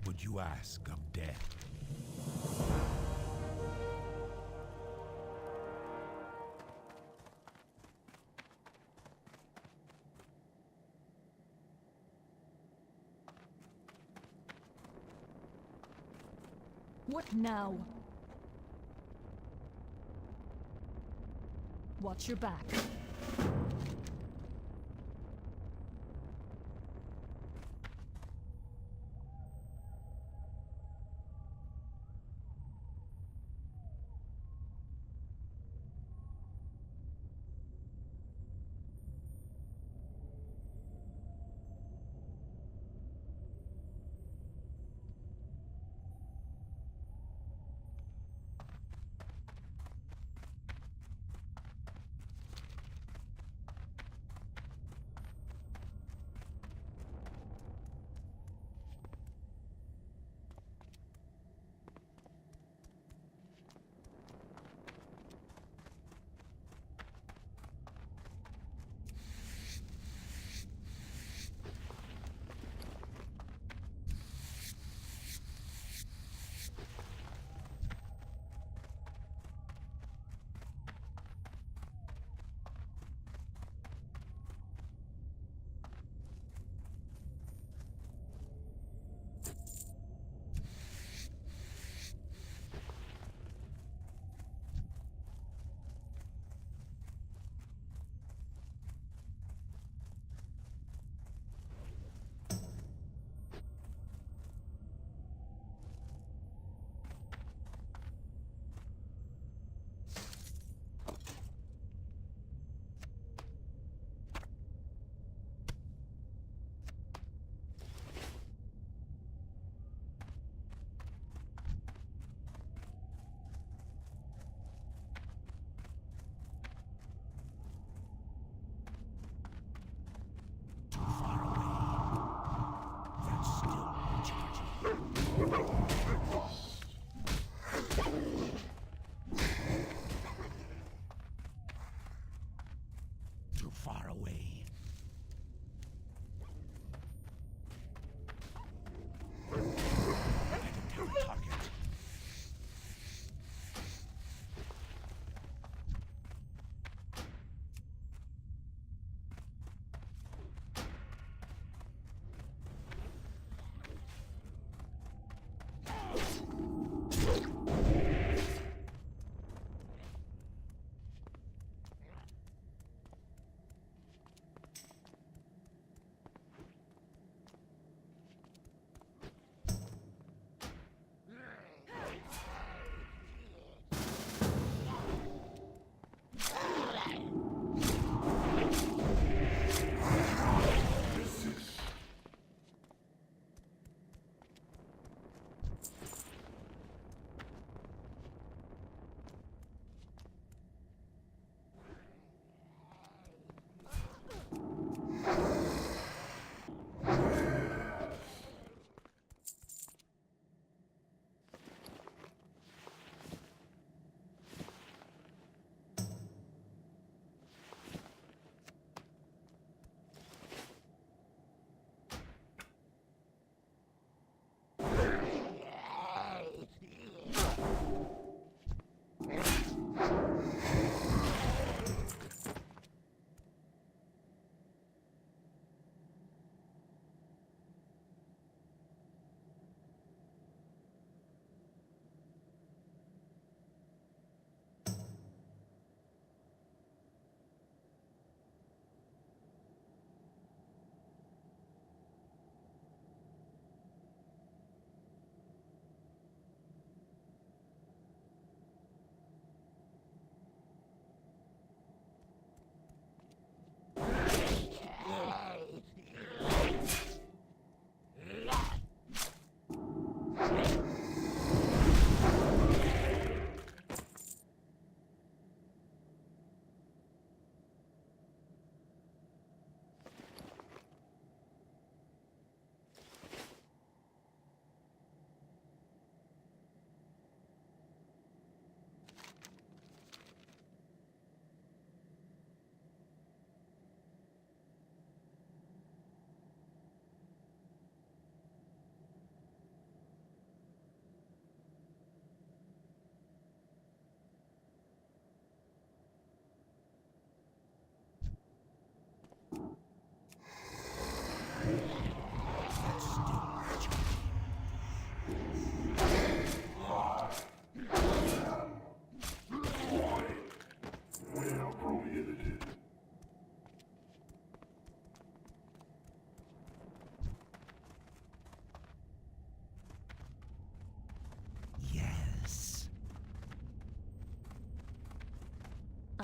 B: would you ask of death?
C: What now? Watch your back.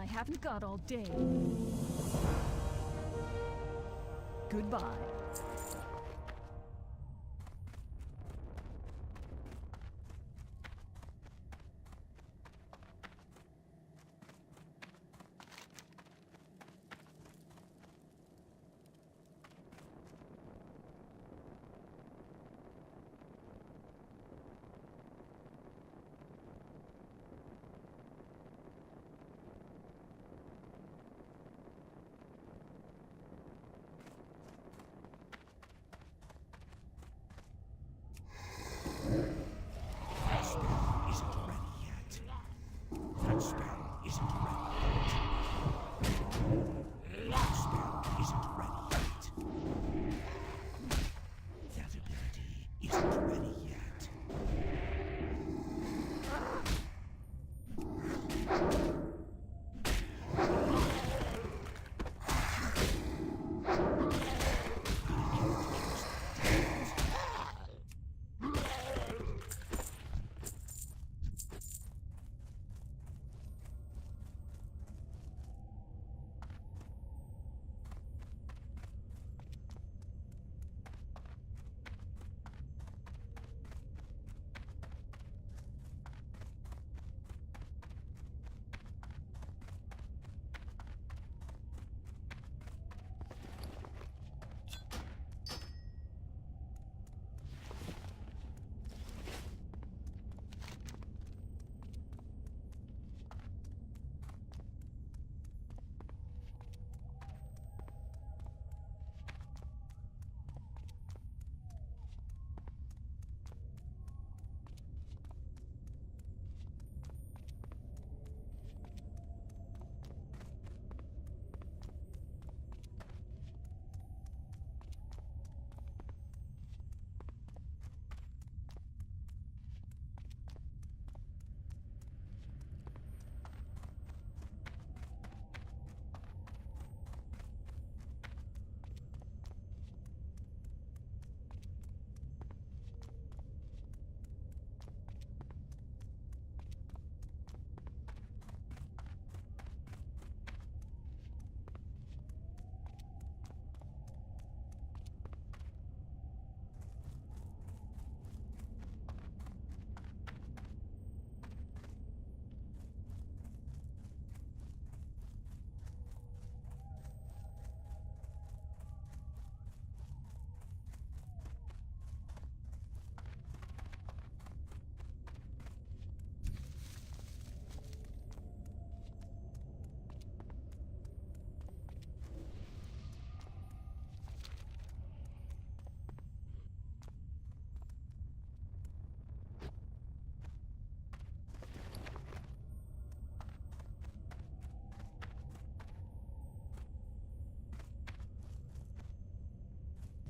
C: haven't got all day. Goodbye.
B: That spell isn't ready yet. That spell isn't ready yet. That ability isn't ready yet.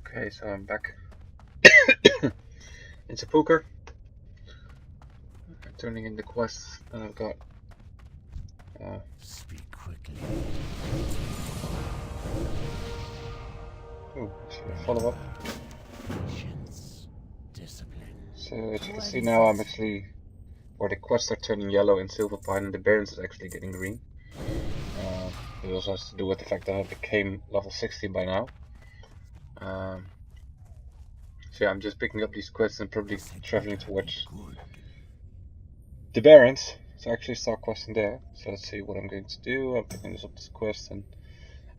A: Okay, so I'm back into poker. I'm turning in the quests that I've got.
B: Speak quickly.
A: Oh, actually a follow up.
B: Patience. Discipline.
A: So as you can see now, I'm actually, or the quests are turning yellow in Silverpine, and the Barrens is actually getting green. It also has to do with the fact that I became level 16 by now. So yeah, I'm just picking up these quests and probably traveling towards the Barrens to actually start questing there. So let's see what I'm going to do. I'm picking this quest, and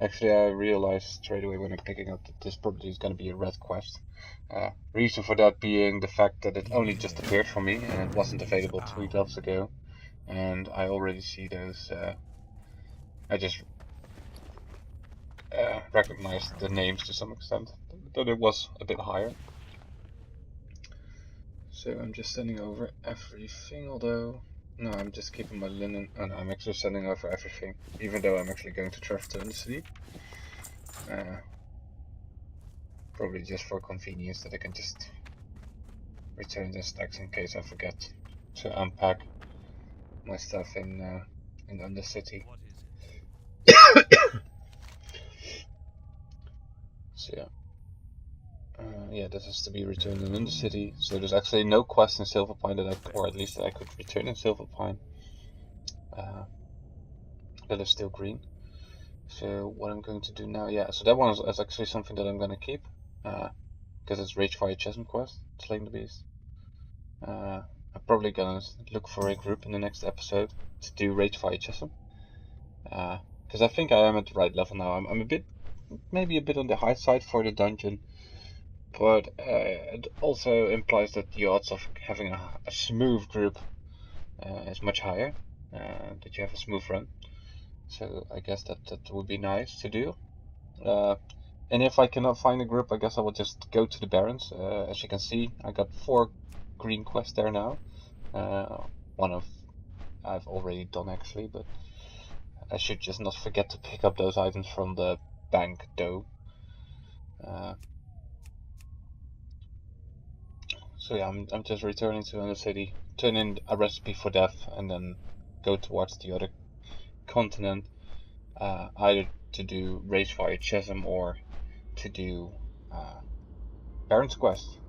A: actually I realized straight away when I'm picking up that this probably is going to be a red quest. Reason for that being the fact that it only just appeared for me and it wasn't available 3 levels ago. And I already see those, I just recognized the names to some extent, though it was a bit higher. So I'm just sending over everything, although, no, I'm just keeping my linen, and I'm actually sending over everything, even though I'm actually going to travel to the city. Probably just for convenience that I can just return the stacks in case I forget to unpack my stuff in the Undercity.
B: What is it?
A: So yeah, this has to be returned in Undercity. So there's actually no quest in Silverpine that or at least that I could return in Silverpine. that is still green. So what I'm going to do now, yeah, so that one is actually something that I'm going to keep, because it's Ragefire Chasm quest, Slaying the Beast. I'm probably going to look for a group in the next episode to do Ragefire Chasm, because I think I am at the right level now. I'm a bit, maybe a bit on the high side for the dungeon, but it also implies that the odds of having a smooth group is much higher, that you have a smooth run. So I guess that would be nice to do. And if I cannot find a group, I guess I will just go to the Barrens. As you can see, I got 4 green quests there now. One of I've already done actually, but I should just not forget to pick up those items from the bank though. So yeah, I'm just returning to the city, turn in a recipe for death, and then go towards the other continent, either to do Ragefire Chasm or to do Baron's Quest.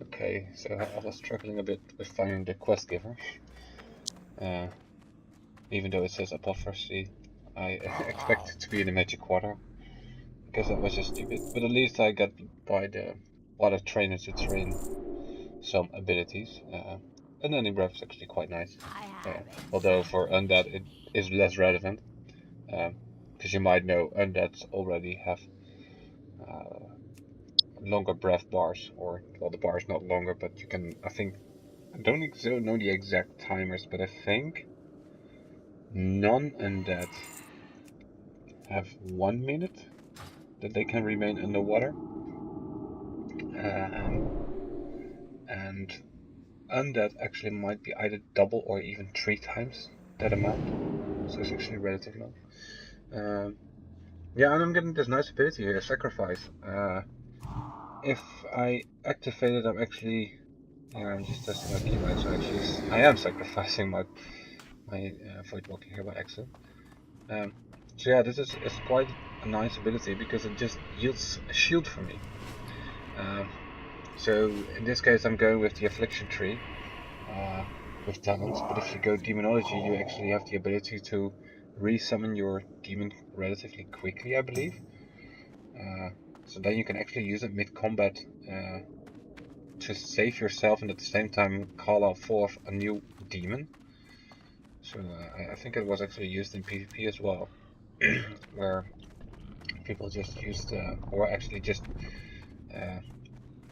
A: Okay, so I was struggling a bit with finding the quest giver. Even though it says apothecary, I expect it to be in the magic quarter. I guess that was just stupid, but at least I got by the water trainer to train some abilities. And then the breath is actually quite nice. Although for undead it is less relevant, because you might know undeads already have longer breath bars, or well, the bar is not longer, but you can. I think I don't know the exact timers, but I think non-undead have 1 minute that they can remain underwater, and undead actually might be either double or even 3 times that amount. So it's actually relatively low. Yeah, and I'm getting this nice ability here, Sacrifice. If I activate it, I'm actually, yeah, I'm just testing my keybind, so actually I am sacrificing my void walking here by accident. So yeah, this is quite a nice ability because it just yields a shield for me. So in this case I'm going with the Affliction tree with talents, but if you go Demonology you actually have the ability to re-summon your demon relatively quickly, I believe. So then you can actually use it mid-combat to save yourself and at the same time call out forth a new demon. So I think it was actually used in PvP as well, where people just used, or actually just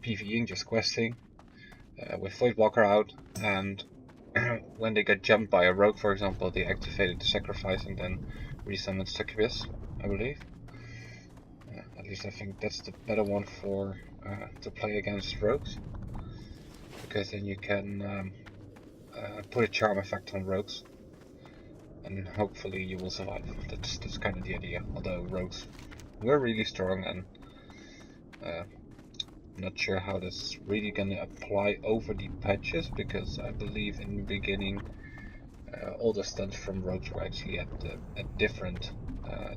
A: PvEing, just questing with Voidwalker out, and when they get jumped by a rogue, for example, they activated the sacrifice and then resummoned Succubus, I believe. At least I think that's the better one for to play against rogues, because then you can put a charm effect on rogues, and hopefully you will survive. That's kind of the idea. Although rogues were really strong, and not sure how that's really gonna apply over the patches, because I believe in the beginning all the stunts from rogues were actually at different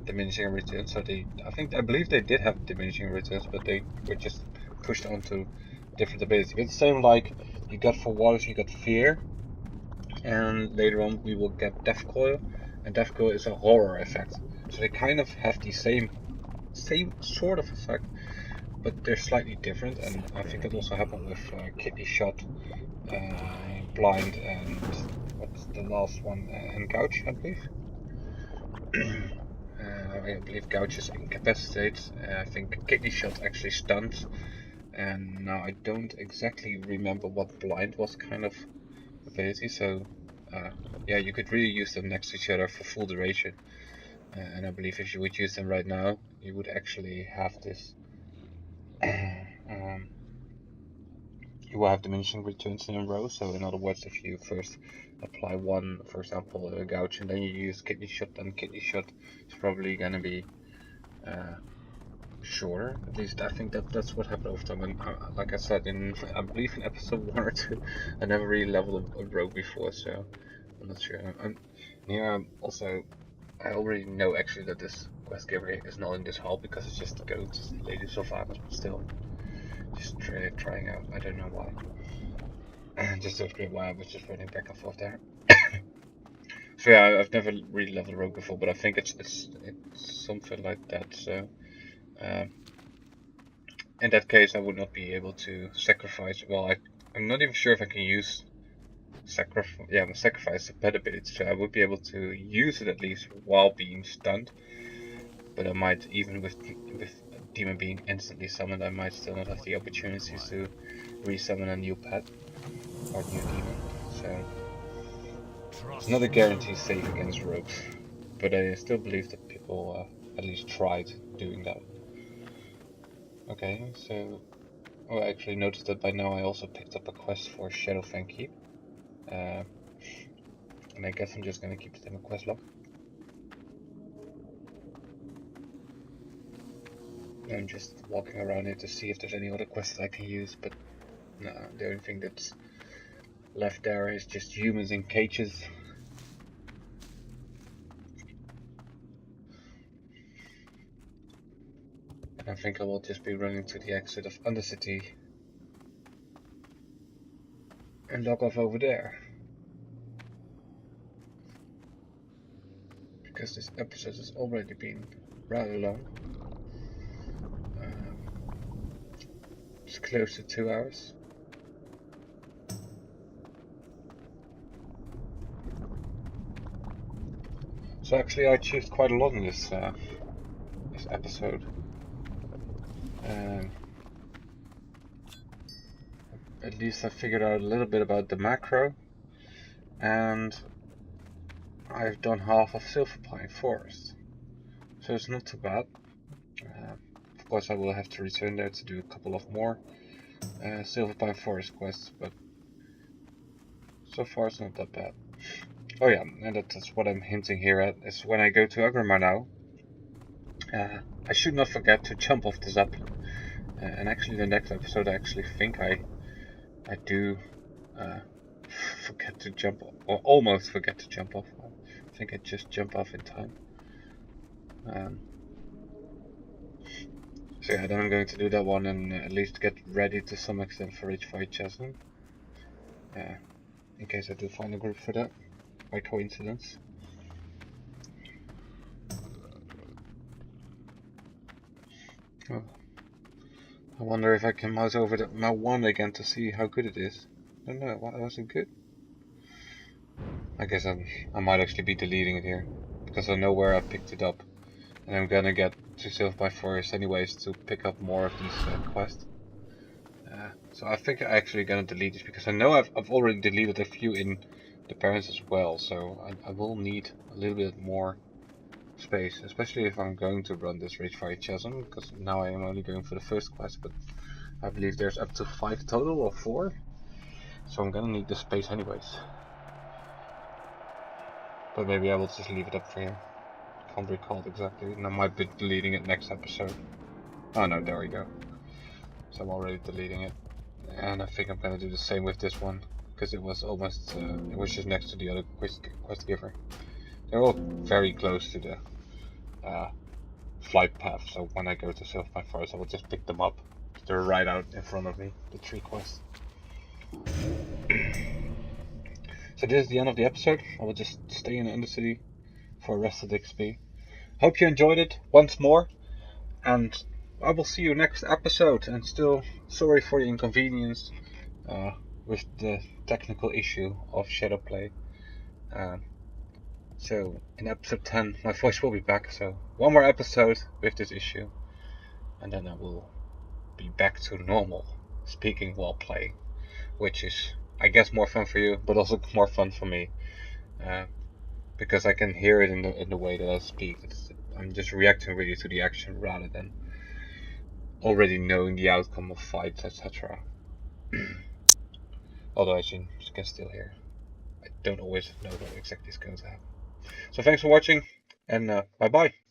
A: diminishing returns. So I believe they did have diminishing returns, but they were just pushed onto different abilities. It's the same like you got for warlocks, you got fear, and later on we will get death coil, and death coil is a horror effect. So they kind of have the same sort of effect, but they're slightly different. And I think it also happened with kidney shot, blind, and what's the last one? And gouge, I believe. I believe gouge is incapacitate. I think kidney shot actually stuns. And now I don't exactly remember what blind was kind of ability. So yeah, you could really use them next to each other for full duration. And I believe if you would use them right now, you would actually have this. You will have diminishing returns in a row. So in other words, if you first apply one, for example, a gouge, and then you use kidney shot, then kidney shot is probably gonna be shorter. At least I think that's what happened over time. And like I said, I believe in episode 1 or 2, I never really leveled a rogue before, so I'm not sure. Here also, I already know actually that this quest giver is not in this hall, because it's just goats, lady survivors, but still, just trying out. I don't know why. Just to explain why I was just running back and forth there. So yeah, I've never really leveled a rogue before, but I think it's something like that. So in that case, I would not be able to sacrifice. Well, I'm not even sure if I can use sacrifice the pet ability. So I would be able to use it at least while being stunned. But I might, even with demon being instantly summoned, I might still not have the opportunity to resummon a new pet or new demon. So it's not a guaranteed save against rogues, but I still believe that people at least tried doing that. Okay, so I actually noticed that by now I also picked up a quest for Shadowfang Keep, and I guess I'm just gonna keep it in a quest log. I'm just walking around here to see if there's any other quests I can use, but no, the only thing that's left there is just humans in cages. And I think I will just be running to the exit of Undercity and log off over there. Because this episode has already been rather long. It's close to 2 hours. So actually I achieved quite a lot in this episode. At least I figured out a little bit about the macro, and I've done half of Silverpine Forest, so it's not too bad. Of course I will have to return there to do a couple of more Silverpine Forest quests, but so far it's not that bad. Oh yeah, and that's what I'm hinting here at, is when I go to Agrimar now, I should not forget to jump off the Zeppelin. And actually the next episode I actually think I do forget to jump off, or almost forget to jump off. I think I just jump off in time. So yeah, then I'm going to do that one and at least get ready to some extent for H5 Chasm. In case I do find a group for that, by coincidence. Oh. I wonder if I can mouse over the my one again to see how good it is. I don't know, was it good? I guess I might actually be deleting it here, because I know where I picked it up, and I'm gonna get to Silverpine Forest anyways to pick up more of these quests. So I think I'm actually gonna delete this, because I know I've already deleted a few in the parents as well, so I will need a little bit more space, especially if I'm going to run this Rage Fire Chasm, because now I am only going for the first quest, but I believe there's up to 5 total or 4, so I'm gonna need the space anyways. But maybe I will just leave it up for him. Can't recall exactly, and I might be deleting it next episode. Oh no, there we go. So I'm already deleting it, and I think I'm gonna do the same with this one, because it was almost, it was just next to the other quest giver. They're all very close to the flight path, so when I go to Silverpine Forest, I will just pick them up. They're right out in front of me, the 3 quests. So this is the end of the episode. I will just stay in the Undercity for the rest of the XP. Hope you enjoyed it once more, and I will see you next episode. And still sorry for the inconvenience with the technical issue of Shadowplay. So in episode 10 my voice will be back, so one more episode with this issue, and then I will be back to normal speaking while playing, which is, I guess, more fun for you, but also more fun for me, because I can hear it in the way that I speak. I'm just reacting really to the action rather than already knowing the outcome of fights, etc. Although as you can still hear, I don't always know what exactly is going to happen. So thanks for watching, and bye bye.